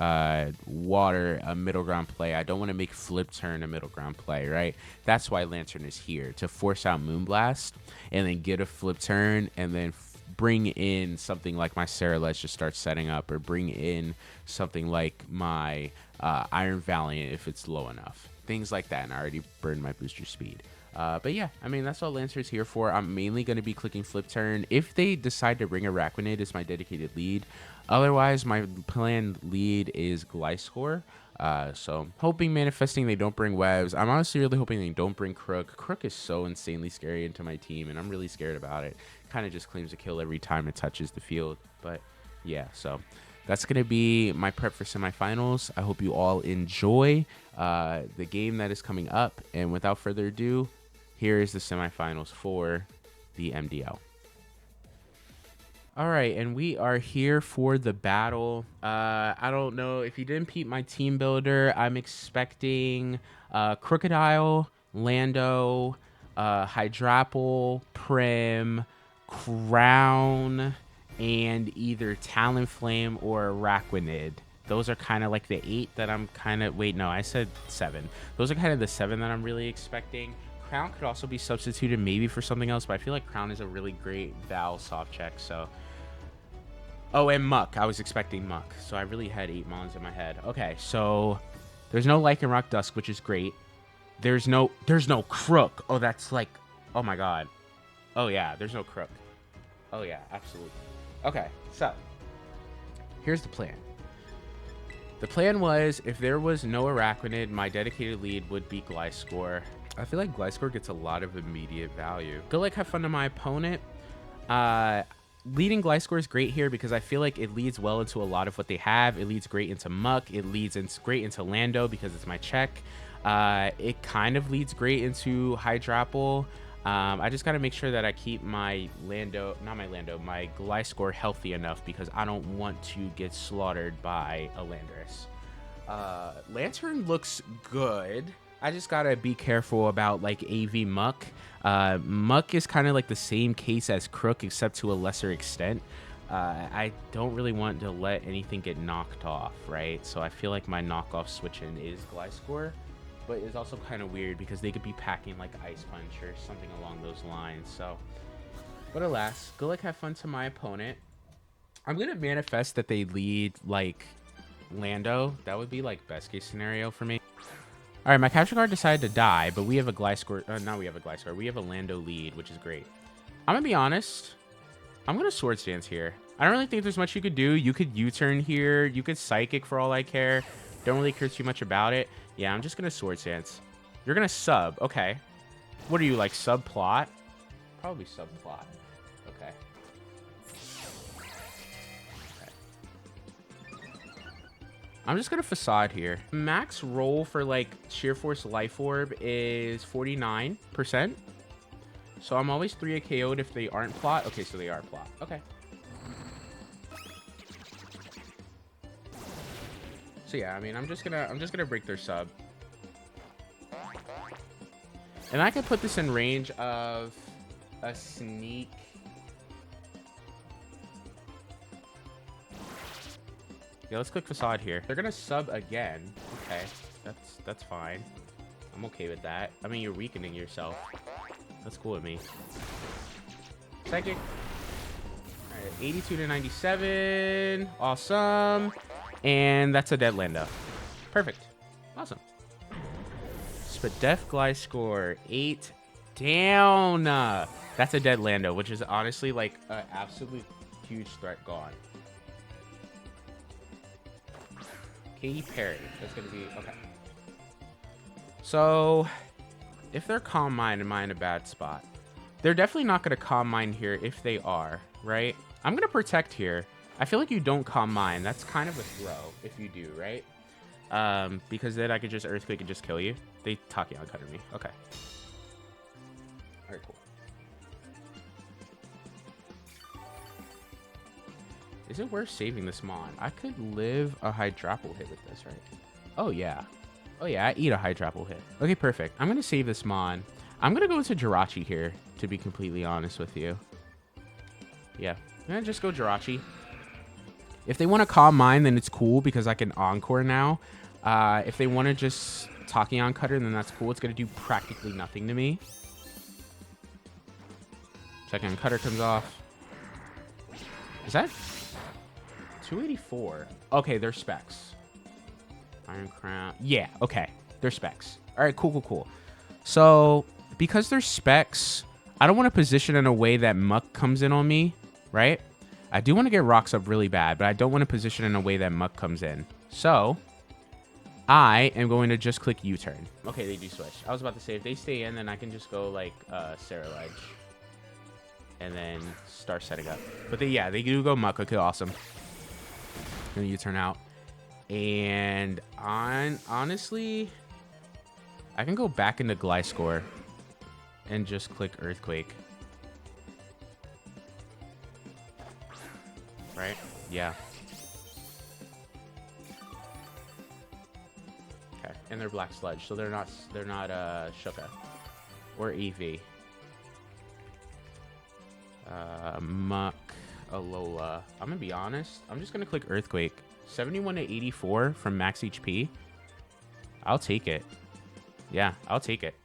Water a middle ground play. I don't want to make Flip Turn a middle ground play, right? That's why Lantern is here, to force out Moonblast and then get a Flip Turn and then bring in something like my Sarah Let's just start setting up, or bring in something like my Iron Valiant if it's low enough. Things like that, and I already burned my booster speed. But yeah, I mean, that's all Lancer's here for. I'm mainly going to be clicking Flip Turn. If they decide to bring a Araquanid as my dedicated lead. Otherwise, my planned lead is Gliscor. So hoping, manifesting they don't bring Webs. I'm honestly really hoping they don't bring Crook. Crook is so insanely scary into my team, and I'm really scared about it. Kind of just claims a kill every time it touches the field. But yeah, so that's going to be my prep for semifinals. I hope you all enjoy the game that is coming up. And without further ado, here is the semifinals for the MDL. All right, and we are here for the battle. I don't know if you didn't peep my team builder. I'm expecting Crocodile, Lando, Hydrapple, Prim, Crown, and either Talonflame or Araquanid. Those are kind of like the 8 that I'm kind of... Wait, no, I said 7. Those are kind of the 7 that I'm really expecting. Crown could also be substituted maybe for something else, but I feel like Crown is a really great Val soft check, so... Oh, and Muck. I was expecting Muck, so I really had 8 Mons in my head. Okay, so there's no Lycanroc Dusk, which is great. There's no Crook. Oh, that's like... Oh, my God. Oh, yeah, there's no Crook. Oh, yeah, absolutely. Okay, so here's the plan. The plan was, if there was no Araquanid, my dedicated lead would be Gliscor. I feel like Gliscor gets a lot of immediate value. Go like have fun to my opponent. Leading Gliscor is great here because I feel like it leads well into a lot of what they have. It leads great into Muck. It leads great into Lando because it's my check. It kind of leads great into Hydrapple. I just got to make sure that I keep my my Gliscor healthy enough because I don't want to get slaughtered by a Landorus. Lantern looks good. I just got to be careful about like AV Muck. Muck is kind of like the same case as Crook except to a lesser extent. I don't really want to let anything get knocked off, right? So I feel like my knockoff switch-in is Gliscor. But it's also kind of weird because they could be packing like Ice Punch or something along those lines. So, but alas, go like have fun to my opponent. I'm going to manifest that they lead like Lando. That would be like best case scenario for me. All right, my capture card decided to die, but we have a Gliscor. Now we have a Gliscor. We have a Lando lead, which is great. I'm going to be honest. I'm going to Swords Dance here. I don't really think there's much you could do. You could U-turn here. You could Psychic for all I care. Don't really care too much about it. Yeah, I'm just going to Swords Dance. You're going to sub. Okay. What are you, like, subplot? Probably subplot. Okay. I'm just going to Facade here. Max roll for, like, Sheer Force Life Orb is 49%. So I'm always 3 KO'd if they aren't plot. Okay, so they are plot. Okay. So yeah, I mean, I'm just gonna break their sub. And I could put this in range of a sneak. Yeah, let's click Facade here. They're gonna sub again. Okay, that's fine. I'm okay with that. I mean, you're weakening yourself. That's cool with me. Psychic. All right, 82 to 97. Awesome. And that's a dead Lando. Perfect. Awesome. Spadef Gliscor 8 down. That's a dead Lando, which is honestly like an absolute huge threat gone. Katy Perry. That's going to be... Okay. So, if they're Calm Mind, am I in a bad spot? They're definitely not going to Calm Mind here if they are, right? I'm going to Protect here. I feel like you don't Calm Mind. That's kind of a throw if you do, right? Because then I could just Earthquake and just kill you. They Tachyon Cutter me. Okay. All right, cool. Is it worth saving this Mon? I could live a Hydrapple hit with this, right? Oh, yeah. Oh, yeah, I eat a Hydra will hit. Okay, perfect. I'm going to save this Mon. I'm going to go into Jirachi here, to be completely honest with you. Yeah, I'm going to just go Jirachi. If they want to Calm Mind, then it's cool because I can Encore now. If they want to just Tachyon Cutter, then that's cool. It's going to do practically nothing to me. Second Cutter comes off. Is that 284? Okay, they're specs. Iron Crown. Yeah, okay. They're specs. All right, cool, cool, cool. So, because they're specs, I don't want to position in a way that Muck comes in on me, right? I do want to get rocks up really bad, but I don't want to position in a way that Muck comes in. So, I am going to just click U-turn. Okay, they do switch. I was about to say, if they stay in, then I can just go, like, Sarah Ledge. And then start setting up. But yeah, they do go Muck. Okay, awesome. Gonna U-turn out. And honestly, I can go back into Gliscor and just click Earthquake. Right? Yeah. Okay. And they're Black Sludge, so they're not Shuka or EV. Muck, Alola. I'm gonna be honest. I'm just gonna click Earthquake. 71 to 84 from max HP. I'll take it. Yeah, I'll take it.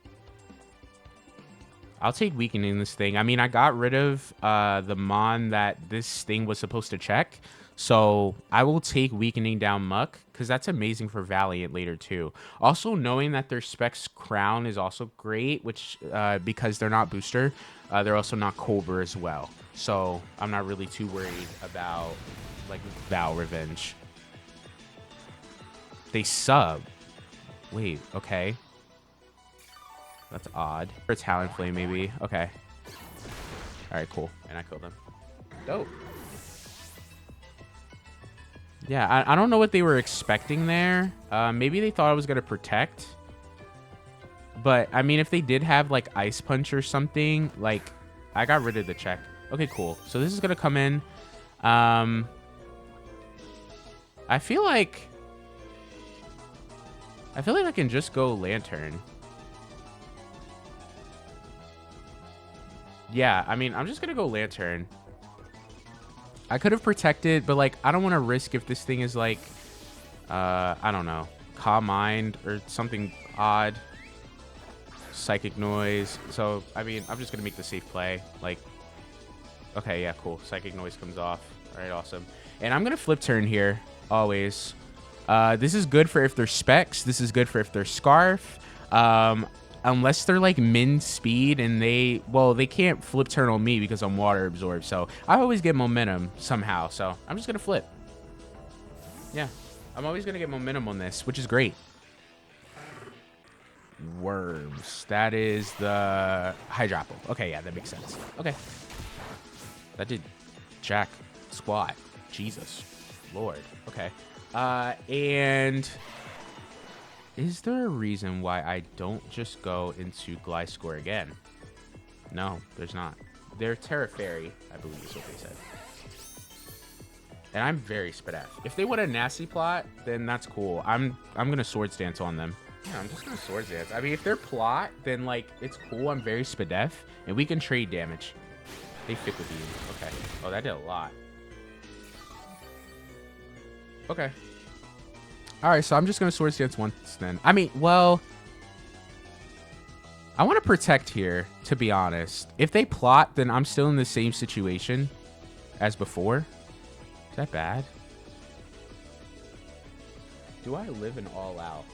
I'll take weakening this thing. I mean, I got rid of the Mon that this thing was supposed to check. So I will take weakening down Muck because that's amazing for Valiant later too. Also, knowing that their Specs Crown is also great, which because they're not booster, they're also not Cobra as well. So I'm not really too worried about like Val Revenge. They sub. Wait, okay. That's odd. Or Talonflame, maybe. Okay. Alright, cool. And I killed them. Dope. Yeah, I don't know what they were expecting there. Maybe they thought I was going to protect. But, I mean, if they did have, like, Ice Punch or something, like, I got rid of the check. Okay, cool. So this is going to come in. I feel like I can just go Lantern. Yeah, I mean, I'm just going to go Lantern. I could have protected, but, like, I don't want to risk if this thing is, like, I don't know, Calm Mind or something odd. Psychic Noise. So, I mean, I'm just going to make the safe play. Like, okay, yeah, cool. Psychic Noise comes off. All right, awesome. And I'm going to flip turn here, always. This is good for if they're Specs. This is good for if they're Scarf. Unless they're like min speed and they can't flip turn on me because I'm water absorbed. So I always get momentum somehow. So I'm just going to flip. Yeah, I'm always going to get momentum on this, which is great. Worms. That is the Hydrapple. Okay, yeah, that makes sense. Okay. That did jack squat. Jesus Lord. Okay. And is there a reason why I don't just go into Gliscor again? No, there's not. They're Terra Fairy, I believe is what they said. And I'm very Spadef. If they want a nasty plot, then that's cool. I'm gonna Swords Dance on them. Yeah, I'm just gonna Swords Dance. I mean, if they're plot, then like it's cool. I'm very Spadef, and we can trade damage. They fit with you. Okay. Oh, that did a lot. Okay. All right, so I'm just gonna Swords Dance once then. I mean, well, I want to protect here, to be honest. If they plot, then I'm still in the same situation as before. Is that bad? Do I live in All Out?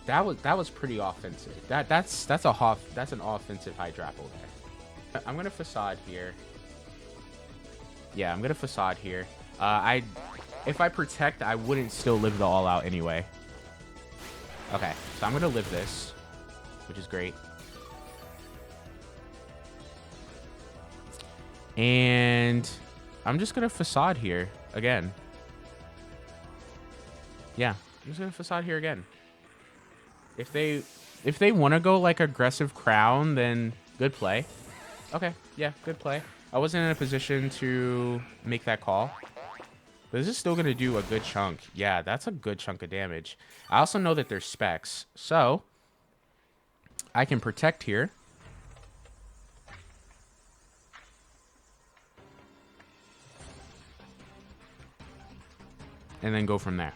That was pretty offensive. That's an offensive Hydrapple there. I'm gonna Facade here. Yeah, I'm gonna Facade here. If I protect, I wouldn't still live the All Out anyway. Okay, so I'm gonna live this, which is great. And I'm just gonna Facade here again. Yeah, I'm just gonna Facade here again. If they want to go like aggressive Crown, then good play. Okay, yeah, good play. I wasn't in a position to make that call. But this is still going to do a good chunk. Yeah, that's a good chunk of damage. I also know that there's specs. So, I can protect here. And then go from there.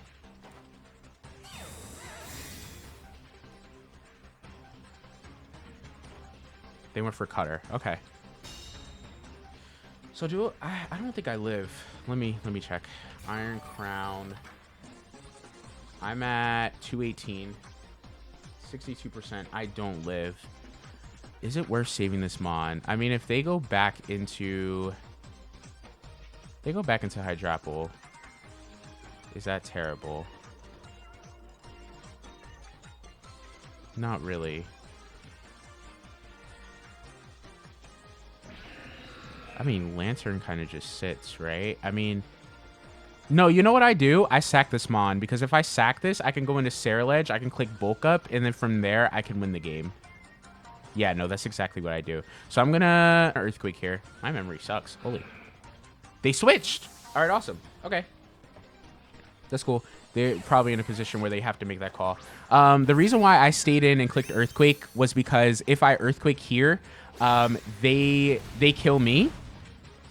They went for cutter. Okay. So I don't think I live. Let me check. Iron Crown. I'm at 218. 62%. I don't live. Is it worth saving this mon? I mean, if they go back into Hydrapple, is that terrible? Not really. I mean, Lantern kind of just sits, right? I mean, no, you know what I do? I sack this Mon, because if I sack this, I can go into Saraledge, I can click Bulk Up, and then from there, I can win the game. Yeah, no, that's exactly what I do. So I'm gonna Earthquake here. My memory sucks. Holy. They switched! All right, awesome. Okay. That's cool. They're probably in a position where they have to make that call. The reason why I stayed in and clicked Earthquake was because if I Earthquake here, they kill me.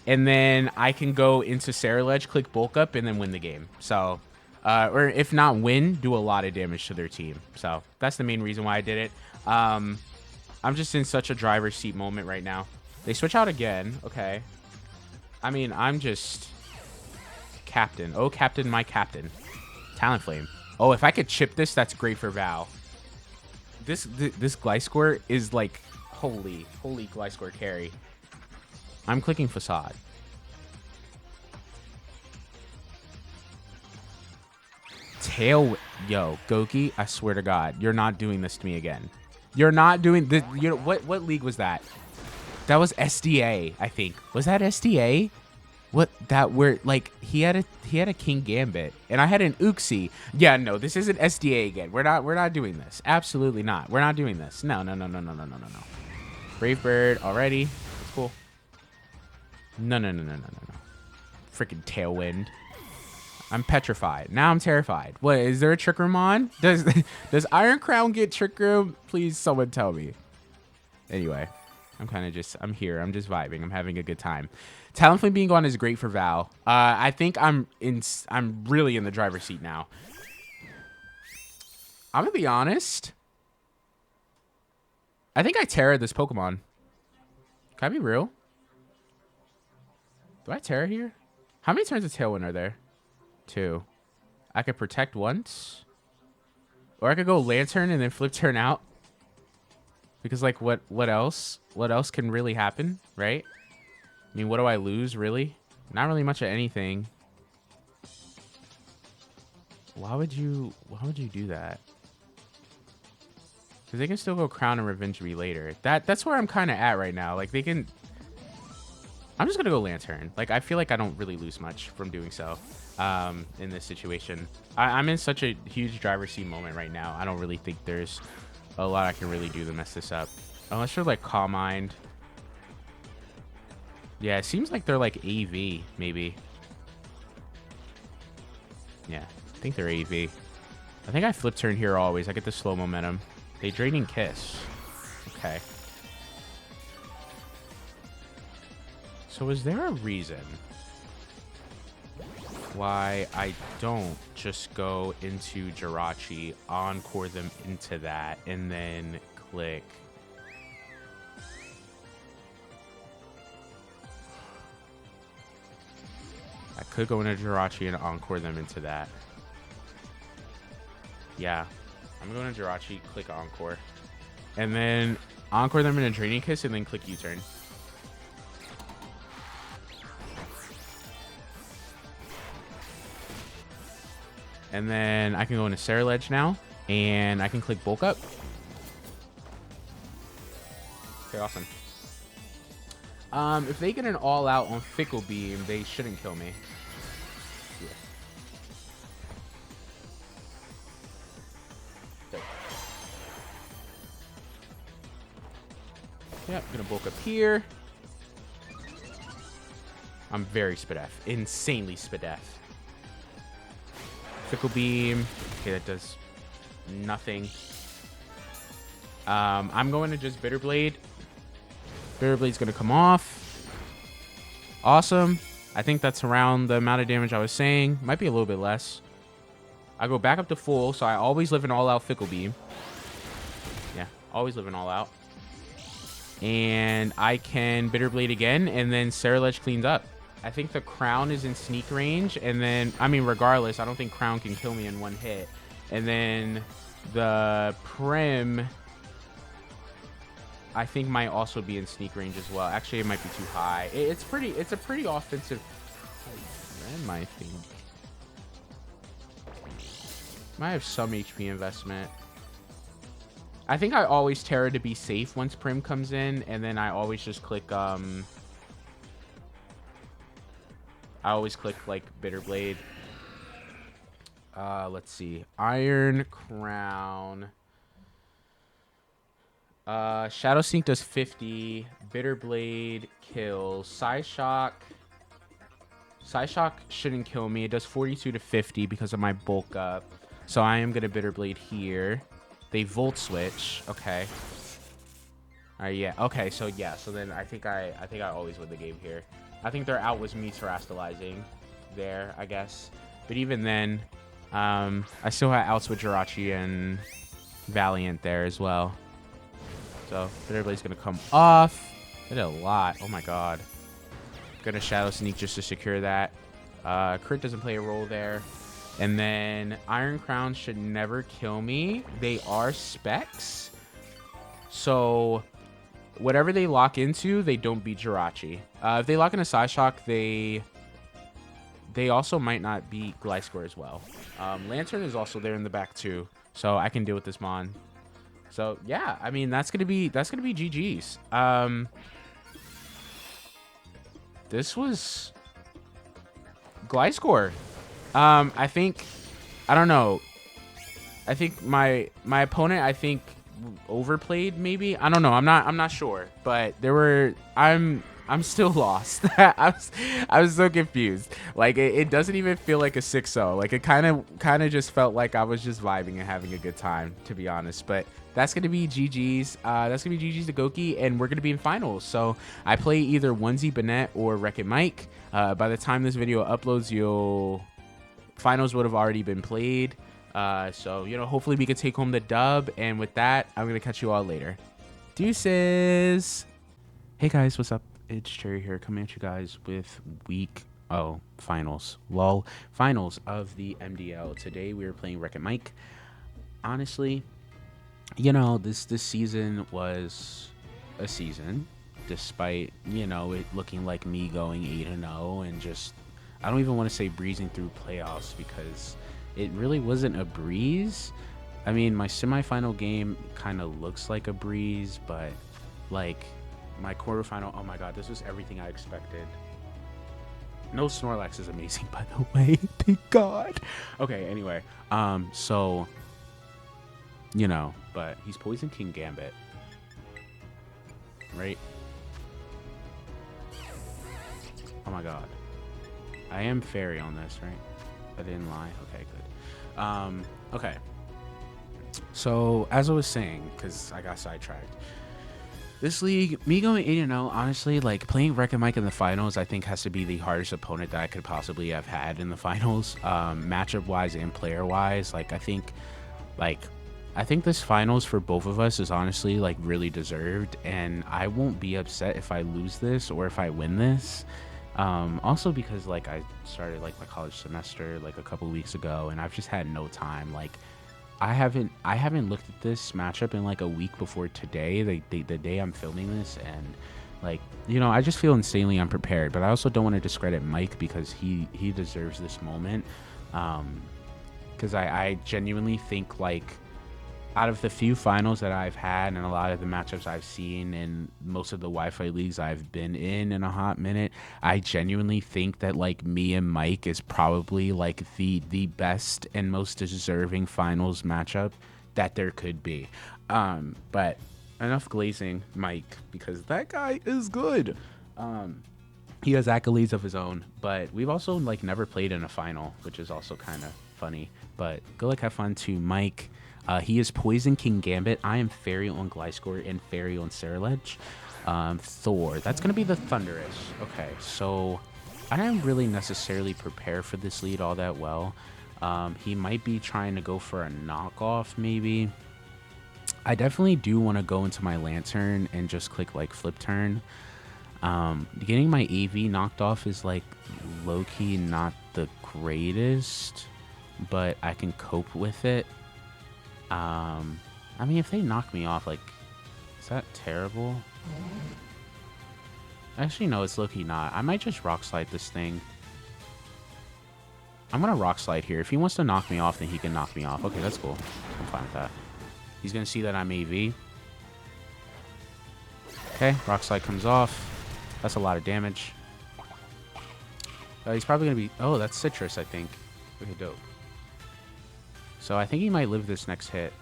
And then I can go into Saraledge, click Bulk Up, and then win the game. So, or if not win, do a lot of damage to their team. So that's the main reason why I did it. I'm just in such a driver's seat moment right now. They switch out again. Okay. I mean, I'm just captain. Oh, captain, my captain. Talonflame. Oh, if I could chip this, that's great for Val. This Gliscor is like holy Gliscor carry. I'm clicking Facade. Yo, Goki, I swear to God, you're not doing this to me again. You're not doing this. You know what league was that? That was SDA, I think. Was that SDA? What that where like he had a King Gambit and I had an Uxie. Yeah, no, this isn't SDA again. We're not doing this. Absolutely not. We're not doing this. No. Brave Bird already. That's cool. No. Freaking Tailwind. I'm petrified. Now I'm terrified. What, is there a Trick Room on? Does Iron Crown get Trick Room? Please someone tell me. Anyway, I'm here. I'm just vibing. I'm having a good time. Talonflame being gone is great for Val. I think I'm really in the driver's seat now. I'm gonna be honest. I think I Terra this Pokemon. Can I be real? Do I Terra here? How many turns of Tailwind are there? 2. I could protect once. Or I could go Lantern and then flip turn out. Because like what else? What else can really happen, right? I mean, what do I lose, really? Not really much of anything. Why would you do that? Because they can still go Crown and Revenge me later. That's where I'm kind of at right now. Like, they can... I'm just going to go Lantern. Like, I feel like I don't really lose much from doing so in this situation. I'm in such a huge driver's seat moment right now. I don't really think there's a lot I can really do to mess this up. Unless you're, like, Calm Mind. Yeah, it seems like they're, like, AV, maybe. Yeah, I think they're AV. I think I flip turn here always. I get the slow momentum. They Draining Kiss. Okay. So is there a reason why I don't just go into Jirachi, Encore them into that, and then click? I could go into Jirachi and Encore them into that. Yeah. I'm going to Jirachi, click Encore. And then Encore them in a Draining Kiss, and then click U-turn. And then I can go into Saraledge now, and I can click Bulk Up. Okay, awesome. If they get an all-out on Fickle Beam, they shouldn't kill me. Yeah. Yep, gonna bulk up here. I'm very Spadef. Insanely Spadef. Fickle Beam. Okay, that does nothing. I'm going to just Bitter Blade. Bitter Blade's going to come off. Awesome. I think that's around the amount of damage I was saying. Might be a little bit less. I go back up to full, so I always live an all-out Fickle Beam. Yeah, always live an all-out. And I can Bitter Blade again, and then Sarah cleans up. I think the Crown is in sneak range, and then, I mean, regardless, I don't think Crown can kill me in one hit. And then the Prim, I think, might also be in sneak range as well. Actually, it might be too high. It's a pretty offensive Prim, I think. Might have some HP investment. I think I always Terra to be safe once Prim comes in, and then I always just click, I always click, like, Bitter Blade. Let's see. Iron Crown. Shadow Sneak does 50. Bitter Blade kills. Psyshock. Psyshock shouldn't kill me. It does 42 to 50 because of my bulk up. So I am going to Bitter Blade here. They Volt Switch. Okay. Alright, yeah. Okay, so yeah. So then I think I always win the game here. I think their out was me terastalizing there, I guess. But even then, I still had outs with Jirachi and Valiant there as well. So Bitter Blade's gonna come off. I did a lot. Oh my god. Gonna Shadow Sneak just to secure that. Crit doesn't play a role there. And then Iron Crown should never kill me. They are specs. So whatever they lock into, they don't beat Jirachi. If they lock into Psyshock, they also might not beat Gliscor as well. Lantern is also there in the back too, so I can deal with this Mon. So yeah, I mean that's gonna be GG's. This was Gliscor. I think, I don't know. I think my opponent, I think, overplayed maybe. I don't know. I'm not sure. But there were, I'm still lost. I was so confused. Like it doesn't even feel like a 6-0. Like it kind of just felt like I was just vibing and having a good time, to be honest. But that's gonna be GG's. That's gonna be GG's to Goki, and we're gonna be in finals. So I play either Onesie Bennett or Wreck-It Mike. By the time this video uploads, finals would have already been played. So, you know, hopefully we can take home the dub. And with that, I'm going to catch you all later. Deuces. Hey guys, what's up? It's Cherry here, coming at you guys with finals. Lol. Finals of the MDL. Today we are playing Wreck-It Mike. Honestly, you know, this season was a season. Despite, you know, it looking like me going 8-0 and just, I don't even want to say breezing through playoffs because it really wasn't a breeze. I mean, my semifinal game kind of looks like a breeze, but like my quarterfinal, oh my god, this was everything I expected. No Snorlax is amazing, by the way. Thank god. Okay, anyway, so, you know, but he's Poison King Gambit, right? Oh my god. I am fairy on this, right? I didn't lie. Okay, good. Okay. So, as I was saying, because I got sidetracked, this league, me going 8-0, honestly, like, playing Wreck-It Mike in the finals, I think has to be the hardest opponent that I could possibly have had in the finals, matchup-wise and player-wise. Like, I think this finals for both of us is honestly, like, really deserved, and I won't be upset if I lose this or if I win this. Also because, like, I started, like, my college semester, like, a couple weeks ago, and I've just had no time. Like, I haven't looked at this matchup in, like, a week before today, the day I'm filming this, and, like, you know, I just feel insanely unprepared. But I also don't want to discredit Mike because he deserves this moment, because I genuinely think, like, out of the few finals that I've had and a lot of the matchups I've seen and most of the Wi-Fi leagues I've been in a hot minute, I genuinely think that, like, me and Mike is probably, like, the best and most deserving finals matchup that there could be. But enough glazing Mike, because that guy is good. He has accolades of his own, but we've also, like, never played in a final, which is also kind of funny. But good luck, have fun to Mike. He is Poison King Gambit. I am Fairy on Gliscor and Fairy on Ceruledge. Thor, that's going to be the Thunderous. Okay, so I didn't really necessarily prepare for this lead all that well. He might be trying to go for a knockoff, maybe. I definitely do want to go into my Lantern and just click like flip turn. Getting my AV knocked off is like low-key not the greatest, but I can cope with it. I mean, if they knock me off, like, is that terrible? Actually, no, it's low-key not. I might just rock slide this thing. I'm gonna rock slide here. If he wants to knock me off, then he can knock me off. Okay, that's cool. I'm fine with that. He's gonna see that I'm AV. Okay, rock slide comes off. That's a lot of damage. He's probably gonna be... Oh, that's Citrus, I think. Okay, dope. So I think he might live this next hit.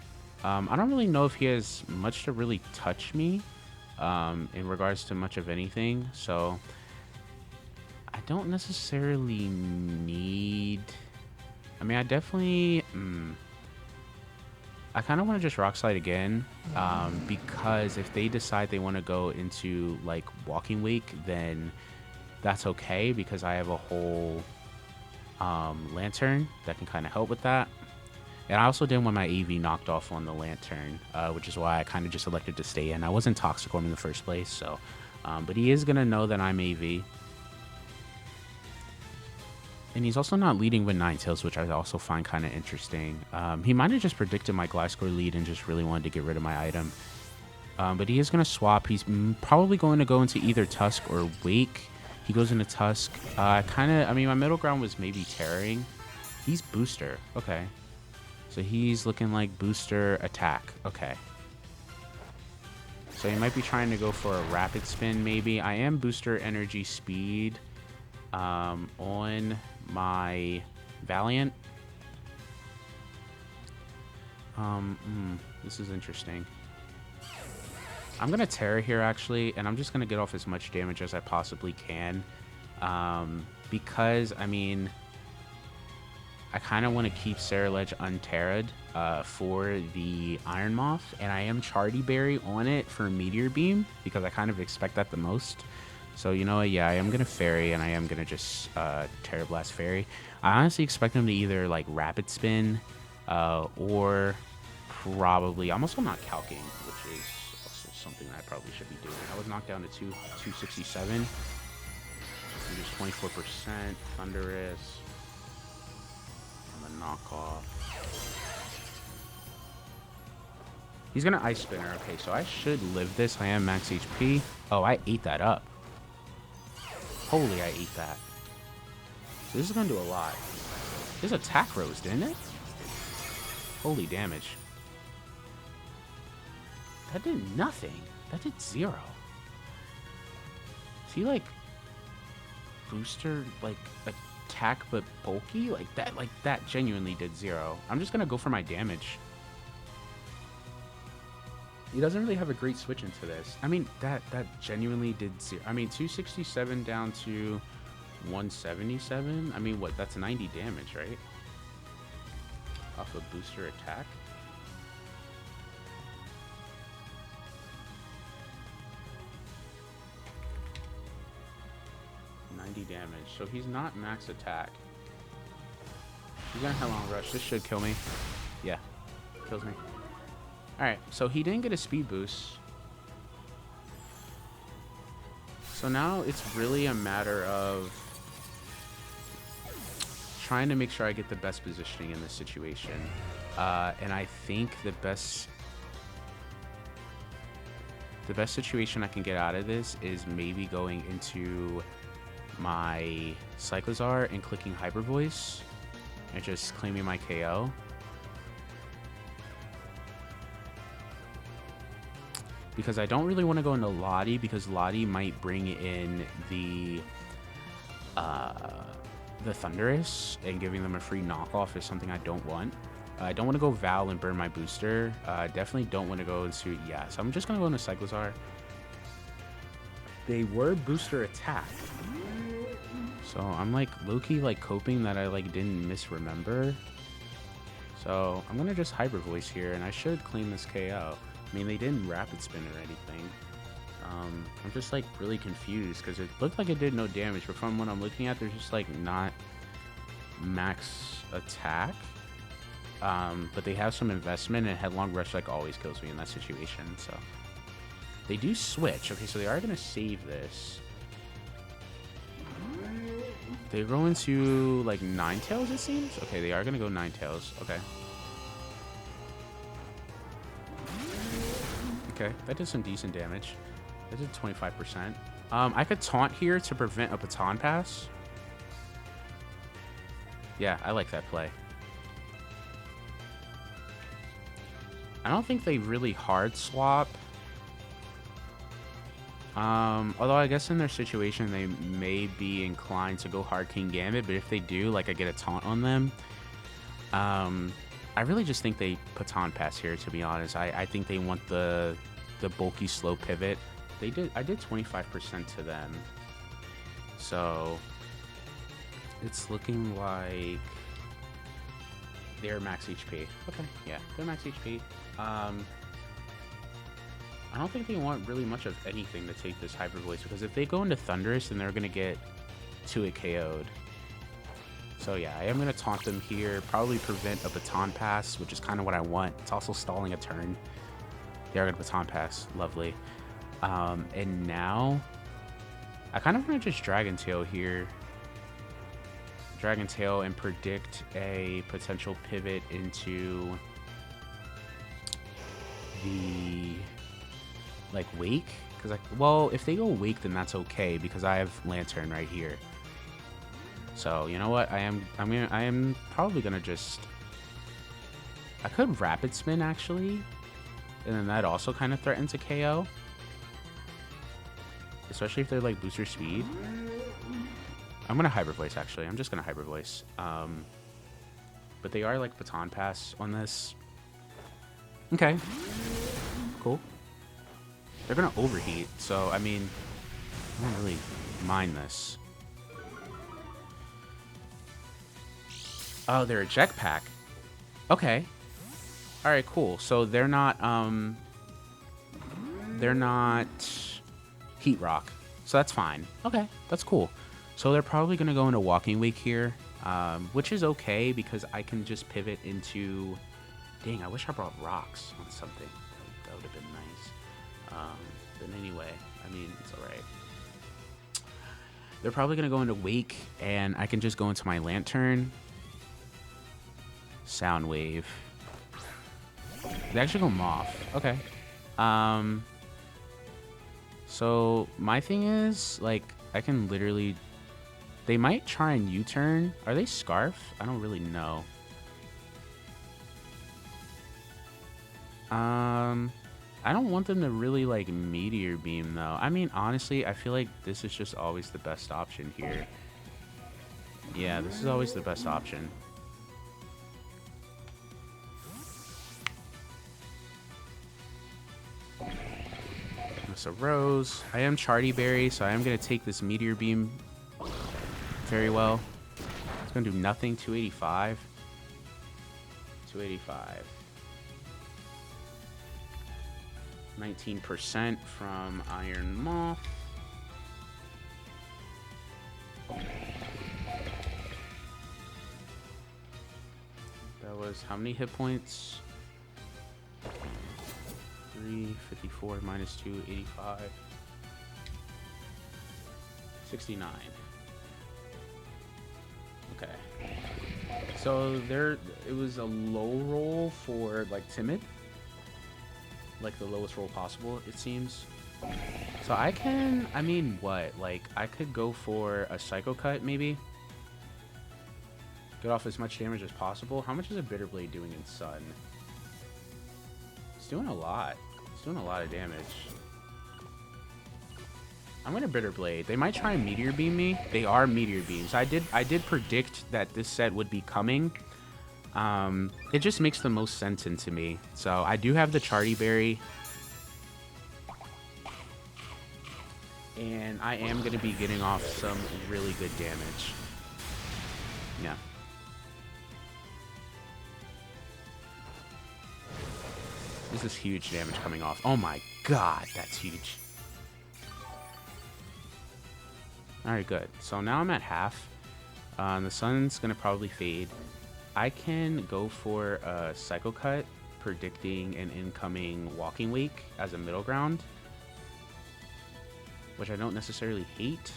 I don't really know if he has much to really touch me in regards to much of anything. So I don't necessarily need... I mean, I definitely... I kind of want to just rock slide again because if they decide they want to go into like Walking Wake, then that's okay because I have a whole Lantern that can kind of help with that. And I also didn't want my AV knocked off on the Lantern, which is why I kind of just elected to stay in. I wasn't Toxic Orb in the first place, so but he is gonna know that I'm AV. And he's also not leading with Ninetales, which I also find kind of interesting. He might have just predicted my Gliscor lead and just really wanted to get rid of my item. But he is going to swap. He's probably going to go into either Tusk or Wake. He goes into Tusk. I mean, my middle ground was maybe Tearing. He's Booster. Okay. So he's looking like Booster Attack. Okay. So he might be trying to go for a Rapid Spin, maybe. I am Booster Energy Speed on my Valiant. This is interesting. I'm gonna Terra here actually, and I'm just gonna get off as much damage as I possibly can, because I mean, I kind of want to keep Ceruledge unterra'd for the Iron Moth, and I am Chardy Berry on it for Meteor Beam because I kind of expect that the most. So, you know what, yeah, I am going to Fairy, and I am going to just Terra Blast Fairy. I honestly expect him to either, like, Rapid Spin, or probably... I'm also not calcing, which is also something that I probably should be doing. I was knocked down to 267. So just 24%. Thunderous. I'm a knockoff. He's going to Ice Spinner. Okay, so I should live this. I am max HP. Oh, I ate that up. Holy, I ate that. So this is going to do a lot. This attack rose, didn't it? Holy damage. That did nothing. That did 0. Is he like booster, like attack but bulky? Like that genuinely did 0. I'm just going to go for my damage. He doesn't really have a great switch into this. I mean, that genuinely did 0. I mean, 267 down to 177. I mean, what? That's 90 damage, right? Off a booster attack. Damage. So he's not max attack. He's gonna Headlong Rush. This should kill me. Yeah, kills me. Alright, so he didn't get a speed boost. So now it's really a matter of trying to make sure I get the best positioning in this situation. And I think the best situation I can get out of this is maybe going into my Cyclozar and clicking Hyper Voice and just claiming my KO. Because I don't really want to go into Lottie because Lottie might bring in the Thunderous, and giving them a free knockoff is something I don't want. I don't want to go Val and burn my booster. Definitely don't want to go into... Yeah, so I'm just going to go into Cyclozar. They were booster attack. So I'm like low-key like coping that I like didn't misremember. So I'm going to just Hyper Voice here, and I should claim this KO. I mean, they didn't Rapid Spin or anything. I'm just like really confused because it looked like it did no damage, but from what I'm looking at, there's just like not max attack. But they have some investment, and Headlong Rush like always kills me in that situation. So they do switch. Okay, so they are going to save this. They go into like Ninetales, it seems. Okay, they are going to go Ninetales. Okay. Okay, that did some decent damage. That did 25%. I could taunt here to prevent a baton pass. Yeah, I like that play. I don't think they really hard swap. Although I guess in their situation, they may be inclined to go hard King Gambit, but if they do, like I get a taunt on them. I really just think they baton pass here, to be honest. I think they want the bulky slow pivot. I did 25% to them. So it's looking like they're max HP. Okay, yeah, they're max HP. I don't think they want really much of anything to take this Hyper Voice, because if they go into Thunderous, then they're going to get 2-hit KO'd. So yeah, I am going to taunt them here, probably prevent a baton pass, which is kind of what I want. It's also stalling a turn. They are going to baton pass. Lovely. And now, I kind of want to just Dragon Tail here. Dragon Tail and predict a potential pivot into the like Wake, because well, if they go Wake, then that's okay because I have Lantern right here. So you know what, I am probably gonna just, I could Rapid Spin actually, and then that also kind of threatens a KO, especially if they're like booster speed. I'm gonna Hyper Voice actually. I'm just gonna Hyper Voice. But they are like baton pass on this. Okay, cool. They're gonna overheat, so I mean, I don't really mind this. Oh, they're a Jetpack. Okay. All right, cool. So they're not Heat Rock, so that's fine. Okay, that's cool. So they're probably gonna go into Walking Wake here, which is okay because I can just pivot into. Dang, I wish I brought rocks on something. That would have been nice. But anyway, I mean, it's all right. They're probably going to go into Wake, and I can just go into my Lantern. Sound Wave. They actually go Moth. Okay. So my thing is, like, I can literally. They might try and U-turn. Are they Scarf? I don't really know. I don't want them to really like Meteor Beam though. I mean, honestly, I feel like this is just always the best option here. Yeah, this is always the best option. So Rose, I am Charty Berry, so I am gonna take this Meteor Beam very well. It's gonna do nothing. 285. 285. 19% from Iron Moth. That was how many hit points? 354 minus 2, 85. 69. Okay. So it was a low roll for like Timid. Like the lowest roll possible, it seems. So I mean, what? Like, I could go for a Psycho Cut, maybe? Get off as much damage as possible. How much is a Bitter Blade doing in Sun? It's doing a lot. It's doing a lot of damage. I'm gonna Bitter Blade. They might try and Meteor Beam me. They are Meteor Beams. I did predict that this set would be coming. It just makes the most sense into me. So I do have the Charty Berry. And I am going to be getting off some really good damage. Yeah. This is huge damage coming off. Oh my god, that's huge. Alright, good. So now I'm at half. The sun's going to probably fade. I can go for a Psycho Cut, predicting an incoming Walking Wake as a middle ground, which I don't necessarily hate.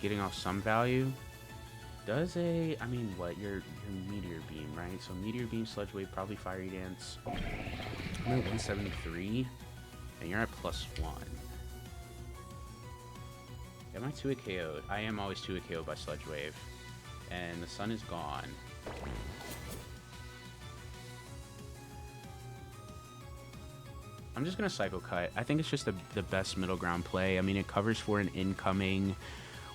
Getting off some value. Does a, I mean, what, your Meteor Beam, right? So Meteor Beam, Sludge Wave, probably Fiery Dance. I'm at 173, and you're at +1. Am I 2-hit KO'd? I am always 2-hit KO'd by Sludge Wave. And the sun is gone. I'm just going to Psycho Cut. I think it's just the best middle ground play. I mean, it covers for an incoming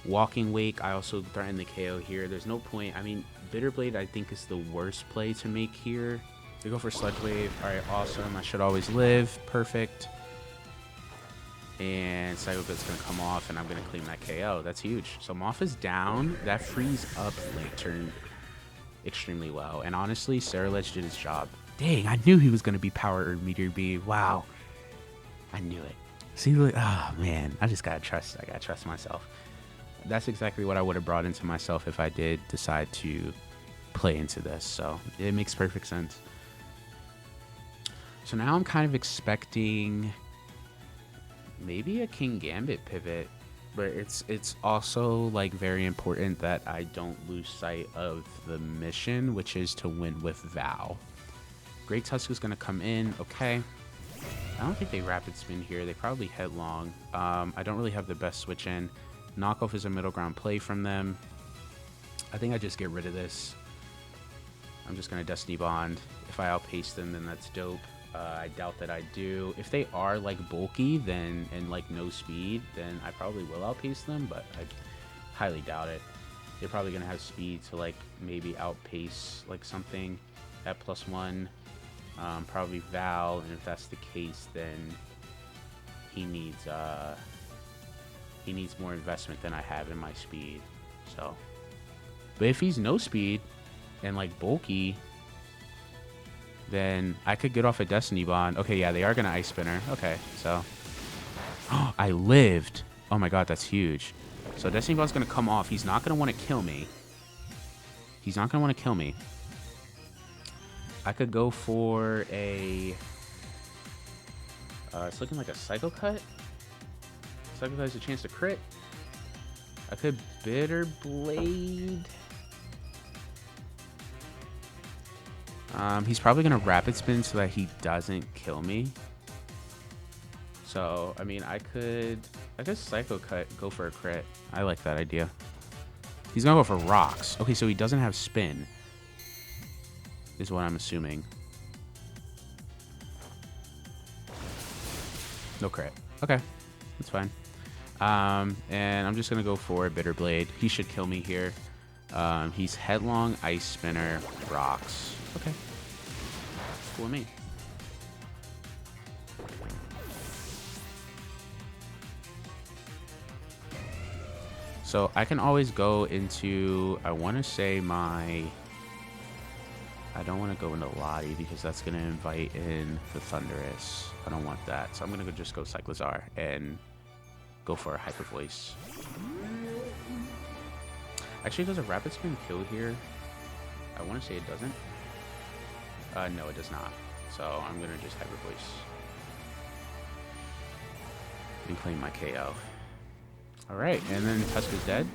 Walking Wake. I also threaten the KO here. There's no point. I mean, Bitterblade, I think, is the worst play to make here. They go for Sludge Wave. All right, awesome. I should always live. Perfect. And Psycho Cut's going to come off, and I'm going to claim that KO. That's huge. So Moth is down. That frees up late turn extremely well. And honestly, Saraledge did his job. Dang, I knew he was going to be Power or Meteor B. Wow. I knew it. See, look, oh, man. I just got to trust. I got to trust myself. That's exactly what I would have brought into myself if I did decide to play into this. So it makes perfect sense. So now I'm kind of expecting maybe a King Gambit pivot, but it's also like very important that I don't lose sight of the mission, which is to win with Val. Great Tusk is going to come in. Okay. I don't think they Rapid Spin here. They probably Headlong. I don't really have the best switch in. Knockoff is a middle ground play from them. I think I just get rid of this. I'm just going to Destiny Bond. If I outpace them, then that's dope. I doubt that I do. If they are like bulky then and like no speed, then I probably will outpace them, but I highly doubt it. They're probably going to have speed to like maybe outpace like something at +1. Probably Val, and if that's the case, then he needs more investment than I have in my speed. So, but if he's no speed and like bulky, then I could get off a Destiny Bond. Okay, yeah, they are gonna Ice Spinner. Okay, so I lived. Oh my god, that's huge. So Destiny Bond's gonna come off. He's not gonna want to kill me. He's not gonna want to kill me. I could go for a. It's looking like a Psycho Cut. Psycho Cut has a chance to crit. I could Bitter Blade. He's probably gonna Rapid Spin so that he doesn't kill me. So I mean, I guess Psycho Cut, go for a crit. I like that idea. He's gonna go for rocks. Okay, so he doesn't have spin, is what I'm assuming. No crit. Okay, that's fine. And I'm just gonna go for Bitter Blade. He should kill me here. He's Headlong, Ice Spinner, rocks. Okay, cool with me. So I can always go into, I want to say I don't want to go into Lottie because that's going to invite in the Thunderous. I don't want that. So I'm going to just go Cyclozar and go for a Hyper Voice. Actually, does a Rapid Spin kill here? I want to say it doesn't. No, it does not. So I'm going to just Hyper Voice and claim my KO. All right, and then Tusk is dead,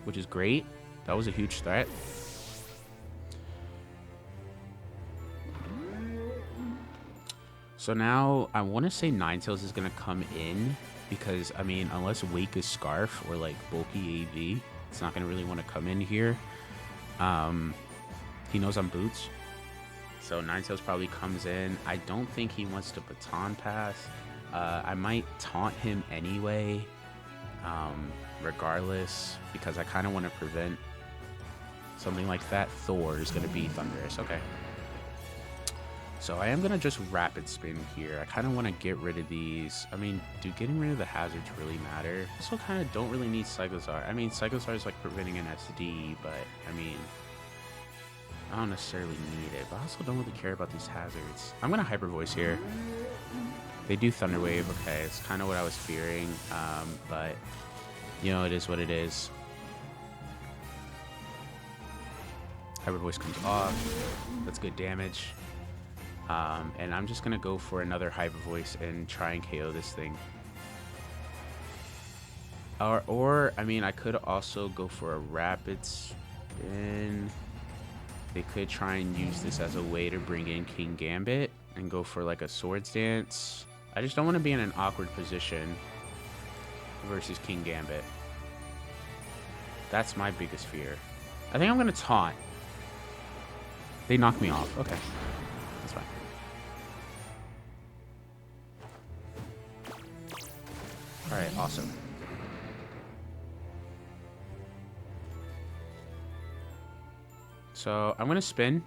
which is great. That was a huge threat. So now I want to say Ninetales is going to come in because, I mean, unless Wake is Scarf or like bulky AV, it's not going to really want to come in here. He knows I'm Boots. So Ninetales probably comes in. I don't think he wants to Baton Pass. I might taunt him anyway. Regardless, because I kind of want to prevent something like that. Thor is going to be Thunderous. Okay. So I am going to just Rapid Spin here. I kind of want to get rid of these. I mean, do getting rid of the hazards really matter? Also kind of don't really need Cyclozar. I mean, Cyclozar is like preventing an SD, but I mean, I don't necessarily need it, but I also don't really care about these hazards. I'm going to Hyper Voice here. They do Thunder Wave. Okay, it's kind of what I was fearing, but, you know, it is what it is. Hyper Voice comes off. That's good damage. And I'm just going to go for another Hyper Voice and try and KO this thing. Or I mean, I could also go for a Rapid Spin. They could try and use this as a way to bring in King Gambit and go for like a Swords Dance. I just don't want to be in an awkward position versus King Gambit. That's my biggest fear. I think I'm going to taunt. They knock me off. Okay. That's fine. Alright, awesome. So I'm going to spin.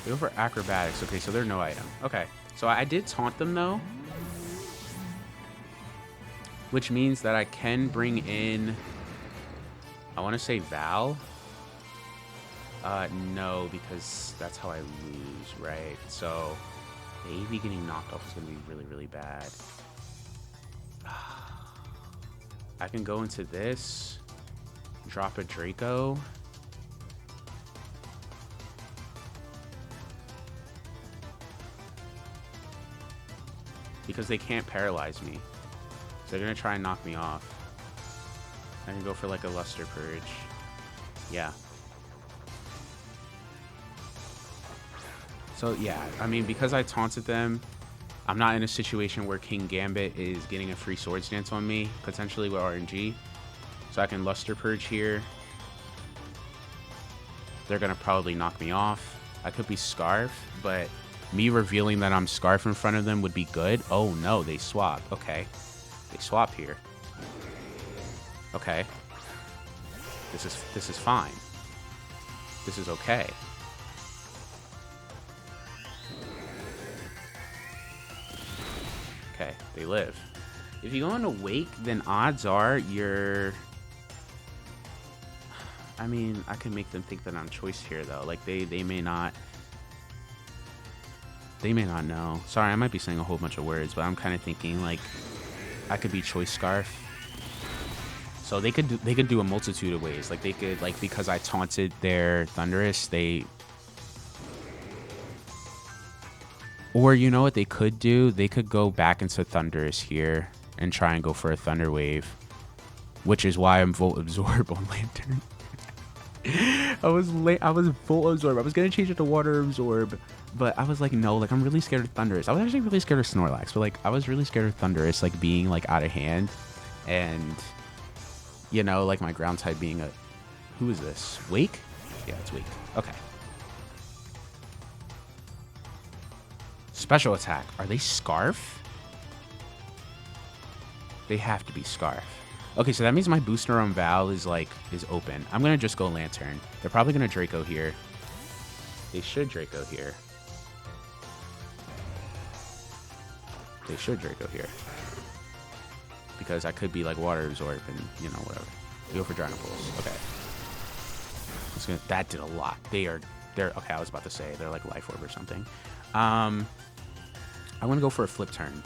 They go for Acrobatics. Okay, so they're no item. Okay. So I did taunt them, though. Which means that I can bring in... I want to say Val. No, because that's how I lose, right? So maybe getting knocked off is going to be really, really bad. I can go into this. Drop a Draco. Because they can't paralyze me. So they're going to try and knock me off. I can go for like a Luster Purge. Yeah. So yeah, I mean, because I taunted them, I'm not in a situation where King Gambit is getting a free Swords Dance on me, potentially with RNG. So I can Luster Purge here. They're going to probably knock me off. I could be Scarf, but me revealing that I'm Scarf in front of them would be good. Oh no, they swap. Okay. They swap here. Okay. This is fine. This is okay. Okay, they live. If you go into Wake, then odds are you're... I mean, I can make them think that I'm Choice here, though. Like, they may not... They may not know. Sorry, I might be saying a whole bunch of words, but I'm kind of thinking, like, I could be Choice Scarf. So they could do a multitude of ways. Like, they could, like, because I taunted their Thunderous, they... Or, you know what they could do? They could go back into Thunderous here and try and go for a Thunder Wave, which is why I'm Volt Absorb on Lantern. I was Volt Absorb. I was going to change it to Water Absorb, but I was like, no, like, I'm really scared of Thunderous. I was actually really scared of Snorlax, but, like, I was really scared of Thunderous, like, being, like, out of hand. And, you know, like, my ground type being a... Who is this? Wake? Yeah, it's Wake. Okay. Special attack. Are they Scarf? They have to be Scarf. Okay, so that means my booster on Val is open. I'm gonna just go Lantern. They're probably gonna Draco here. They should Draco here. They should Draco here. Because I could be like Water Absorb and, you know, whatever. They go for Dragon Pulse. Okay. That did a lot. They're okay, I was about to say they're like Life Orb or something. I'm going to go for a flip turn.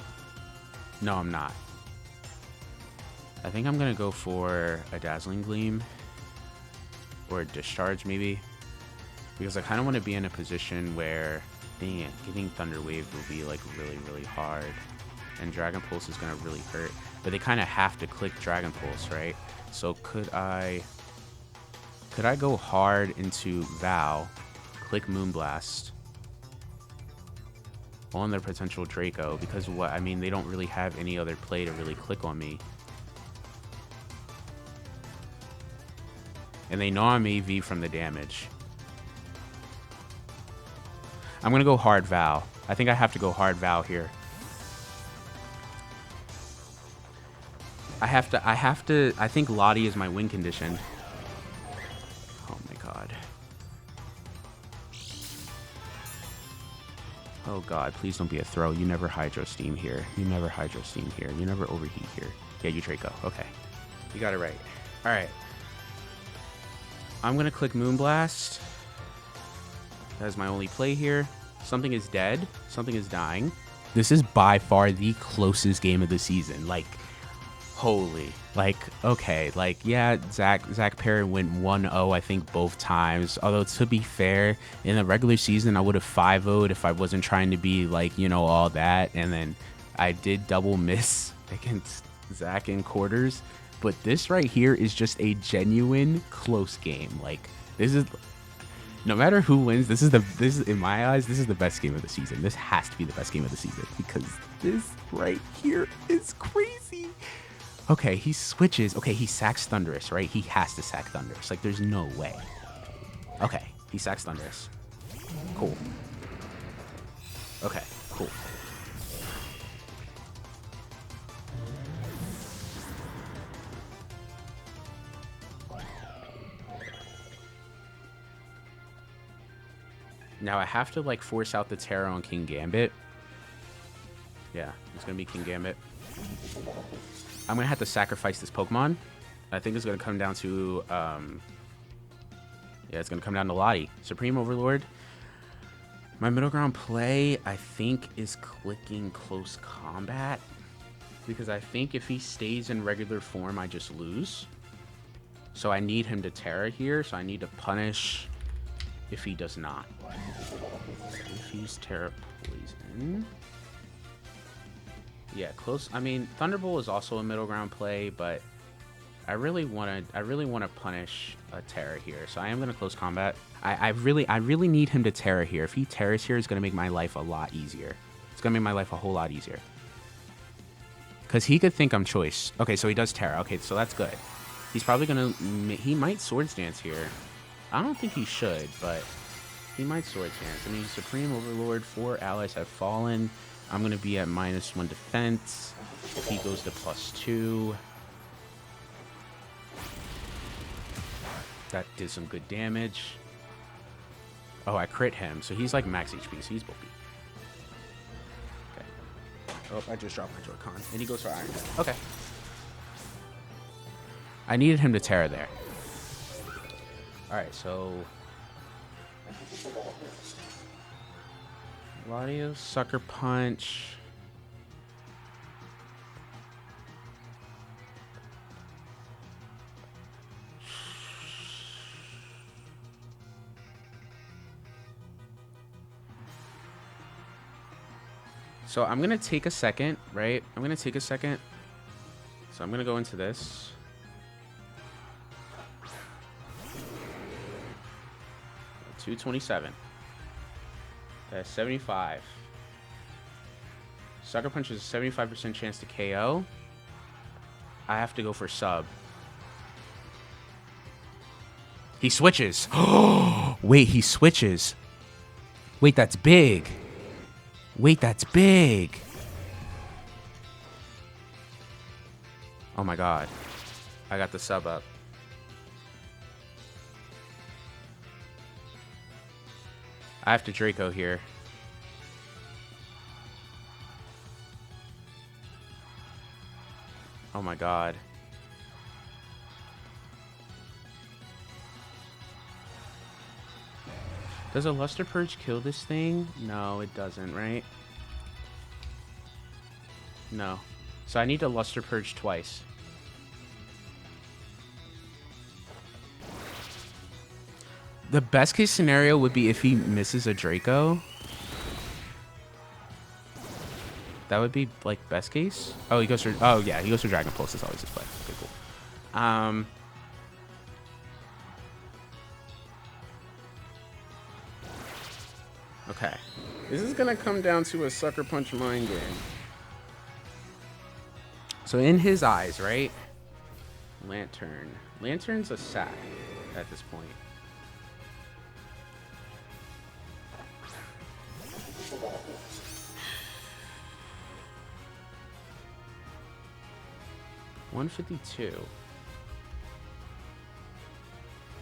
No, I'm not. I think I'm going to go for a Dazzling Gleam. Or a Discharge, maybe. Because I kind of want to be in a position where, dang it, getting Thunder Wave will be, like, really, really hard. And Dragon Pulse is going to really hurt. But they kind of have to click Dragon Pulse, right? So could I go hard into Val, click Moonblast on their potential Draco, because what I mean, they don't really have any other play to really click on me, and they know I'm AV from the damage. I'm gonna go hard Val. I think I have to go hard Val here. I think Lottie is my win condition. Oh my god. Oh god, please don't be a throw. You never Hydro Steam here. You never Hydro Steam here. You never overheat here. Yeah, you Draco. Okay. You got it right. Alright. I'm gonna click Moonblast. That is my only play here. Something is dead. Something is dying. This is by far the closest game of the season. Like, holy. Like, okay. Like, yeah, Zach Parrott went 1-0, I think, both times. Although, to be fair, in the regular season, I would have 5-0'd if I wasn't trying to be, like, you know, all that. And then I did double miss against Zach in quarters. But this right here is just a genuine close game. Like, this is... No matter who wins, this is in my eyes, this is the best game of the season. This has to be the best game of the season because this right here is crazy. Okay, he switches. Okay, he sacks Thunderous, right? He has to sack Thunderous. Like, there's no way. Okay, he sacks Thunderous. Cool. Okay, cool. Now I have to, like, force out the Terra on King Gambit. Yeah, it's going to be King Gambit. I'm going to have to sacrifice this Pokemon. I think it's going to come down to... yeah, it's going to come down to Lottie. Supreme Overlord. My middle ground play, I think, is clicking Close Combat. Because I think if he stays in regular form, I just lose. So I need him to Terra here. So I need to punish... if he does not. If he's Terra Poison. Yeah, close. I mean, Thunderbolt is also a middle ground play, but I really want to punish a Terra here. So I am going to close combat. I really need him to Terra here. If he Terras here, it's going to make my life a lot easier. It's going to make my life a whole lot easier. Because he could think I'm choice. Okay, so he does Terra. Okay, so that's good. He's probably going to... He might Swords Dance here. I don't think he should, but he might Swords Dance. I mean, Supreme Overlord, 4 allies have fallen. I'm going to be at -1 defense. If he goes to +2. That did some good damage. Oh, I crit him. So he's like max HP, so he's bulky. Okay. Oh, I just dropped my Joy-Con. And he goes for Iron Head. Okay. I needed him to Terra there. Alright, so... Gladio, Sucker Punch. So I'm going to take a second, right? I'm going to take a second. So I'm going to go into this. $227. That's 75. Sucker Punch is a 75% chance to KO. I have to go for sub. He switches. Wait, he switches. Wait, that's big. Wait, that's big. Oh my god. I got the sub up. I have to Draco here. Oh my god. Does a Luster Purge kill this thing? No, it doesn't, right? No. So I need to Luster Purge twice. The best case scenario would be if he misses a Draco. That would be, like, best case. Oh, he goes for... Oh, yeah, he goes for Dragon Pulse. That's always his play. Okay, cool. Okay. This is going to come down to a Sucker Punch mind game. So in his eyes, right? Lantern. Lantern's a sack at this point. $152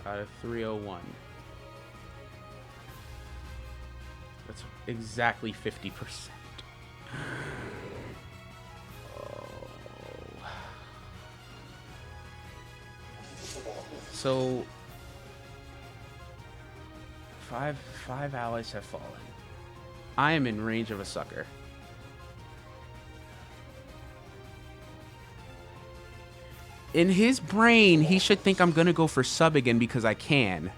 out of 301. That's exactly 50%. Oh. So if Five allies have fallen. I am in range of a sucker. In his brain, he should think I'm gonna go for sub again because I can.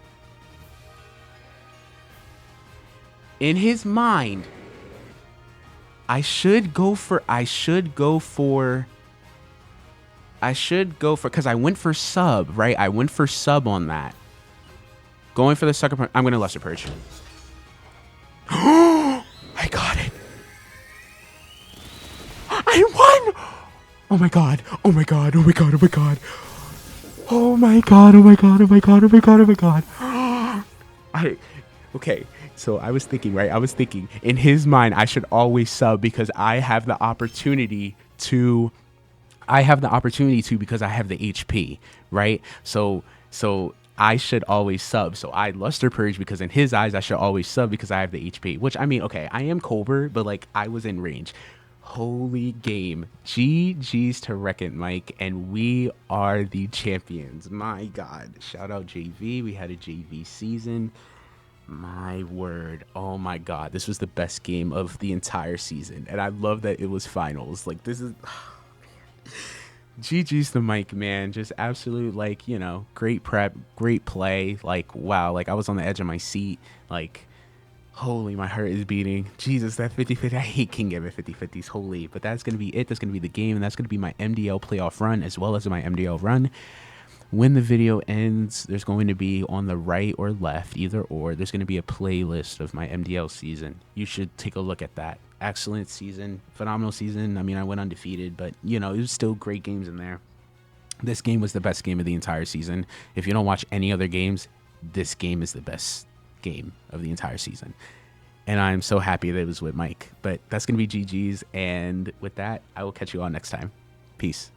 In his mind, I should go for, because I went for sub, right? I went for sub on that. Going for the sucker punch. I'm gonna Luster Purge. I got it. I won! Oh my god. Oh my god. Oh my god. Oh my god. Oh my god. Oh my god. Oh my god. Oh my god. Oh my god. Okay. So I was thinking, right? I was thinking in his mind, I should always sub because I have the opportunity to because I have the HP, right? So I should always sub. So I Luster Purge because in his eyes, I should always sub because I have the HP, which I mean, okay, I am Colbert, but like I was in range. Holy game. GG's to Wreck It Mike, and we are the champions. My God. Shout out JV. We had a JV season. My word. Oh my God. This was the best game of the entire season. And I love that it was finals. Like, this is... GG's to Mike, man. Just absolute, like, you know, great prep, great play. Like, wow. Like, I was on the edge of my seat. Like, holy, my heart is beating. Jesus, that 50-50. I hate King Gambit 50-50s. Holy. But that's going to be it. That's going to be the game. And that's going to be my MDL playoff run as well as my MDL run. When the video ends, there's going to be on the right or left, either or, there's going to be a playlist of my MDL season. You should take a look at that. Excellent season, phenomenal season. I mean, I went undefeated, but, you know, it was still great games in there. This game was the best game of the entire season. If you don't watch any other games, this game is the best game of the entire season. And I'm so happy that it was with Mike. But that's going to be GG's. And with that, I will catch you all next time. Peace.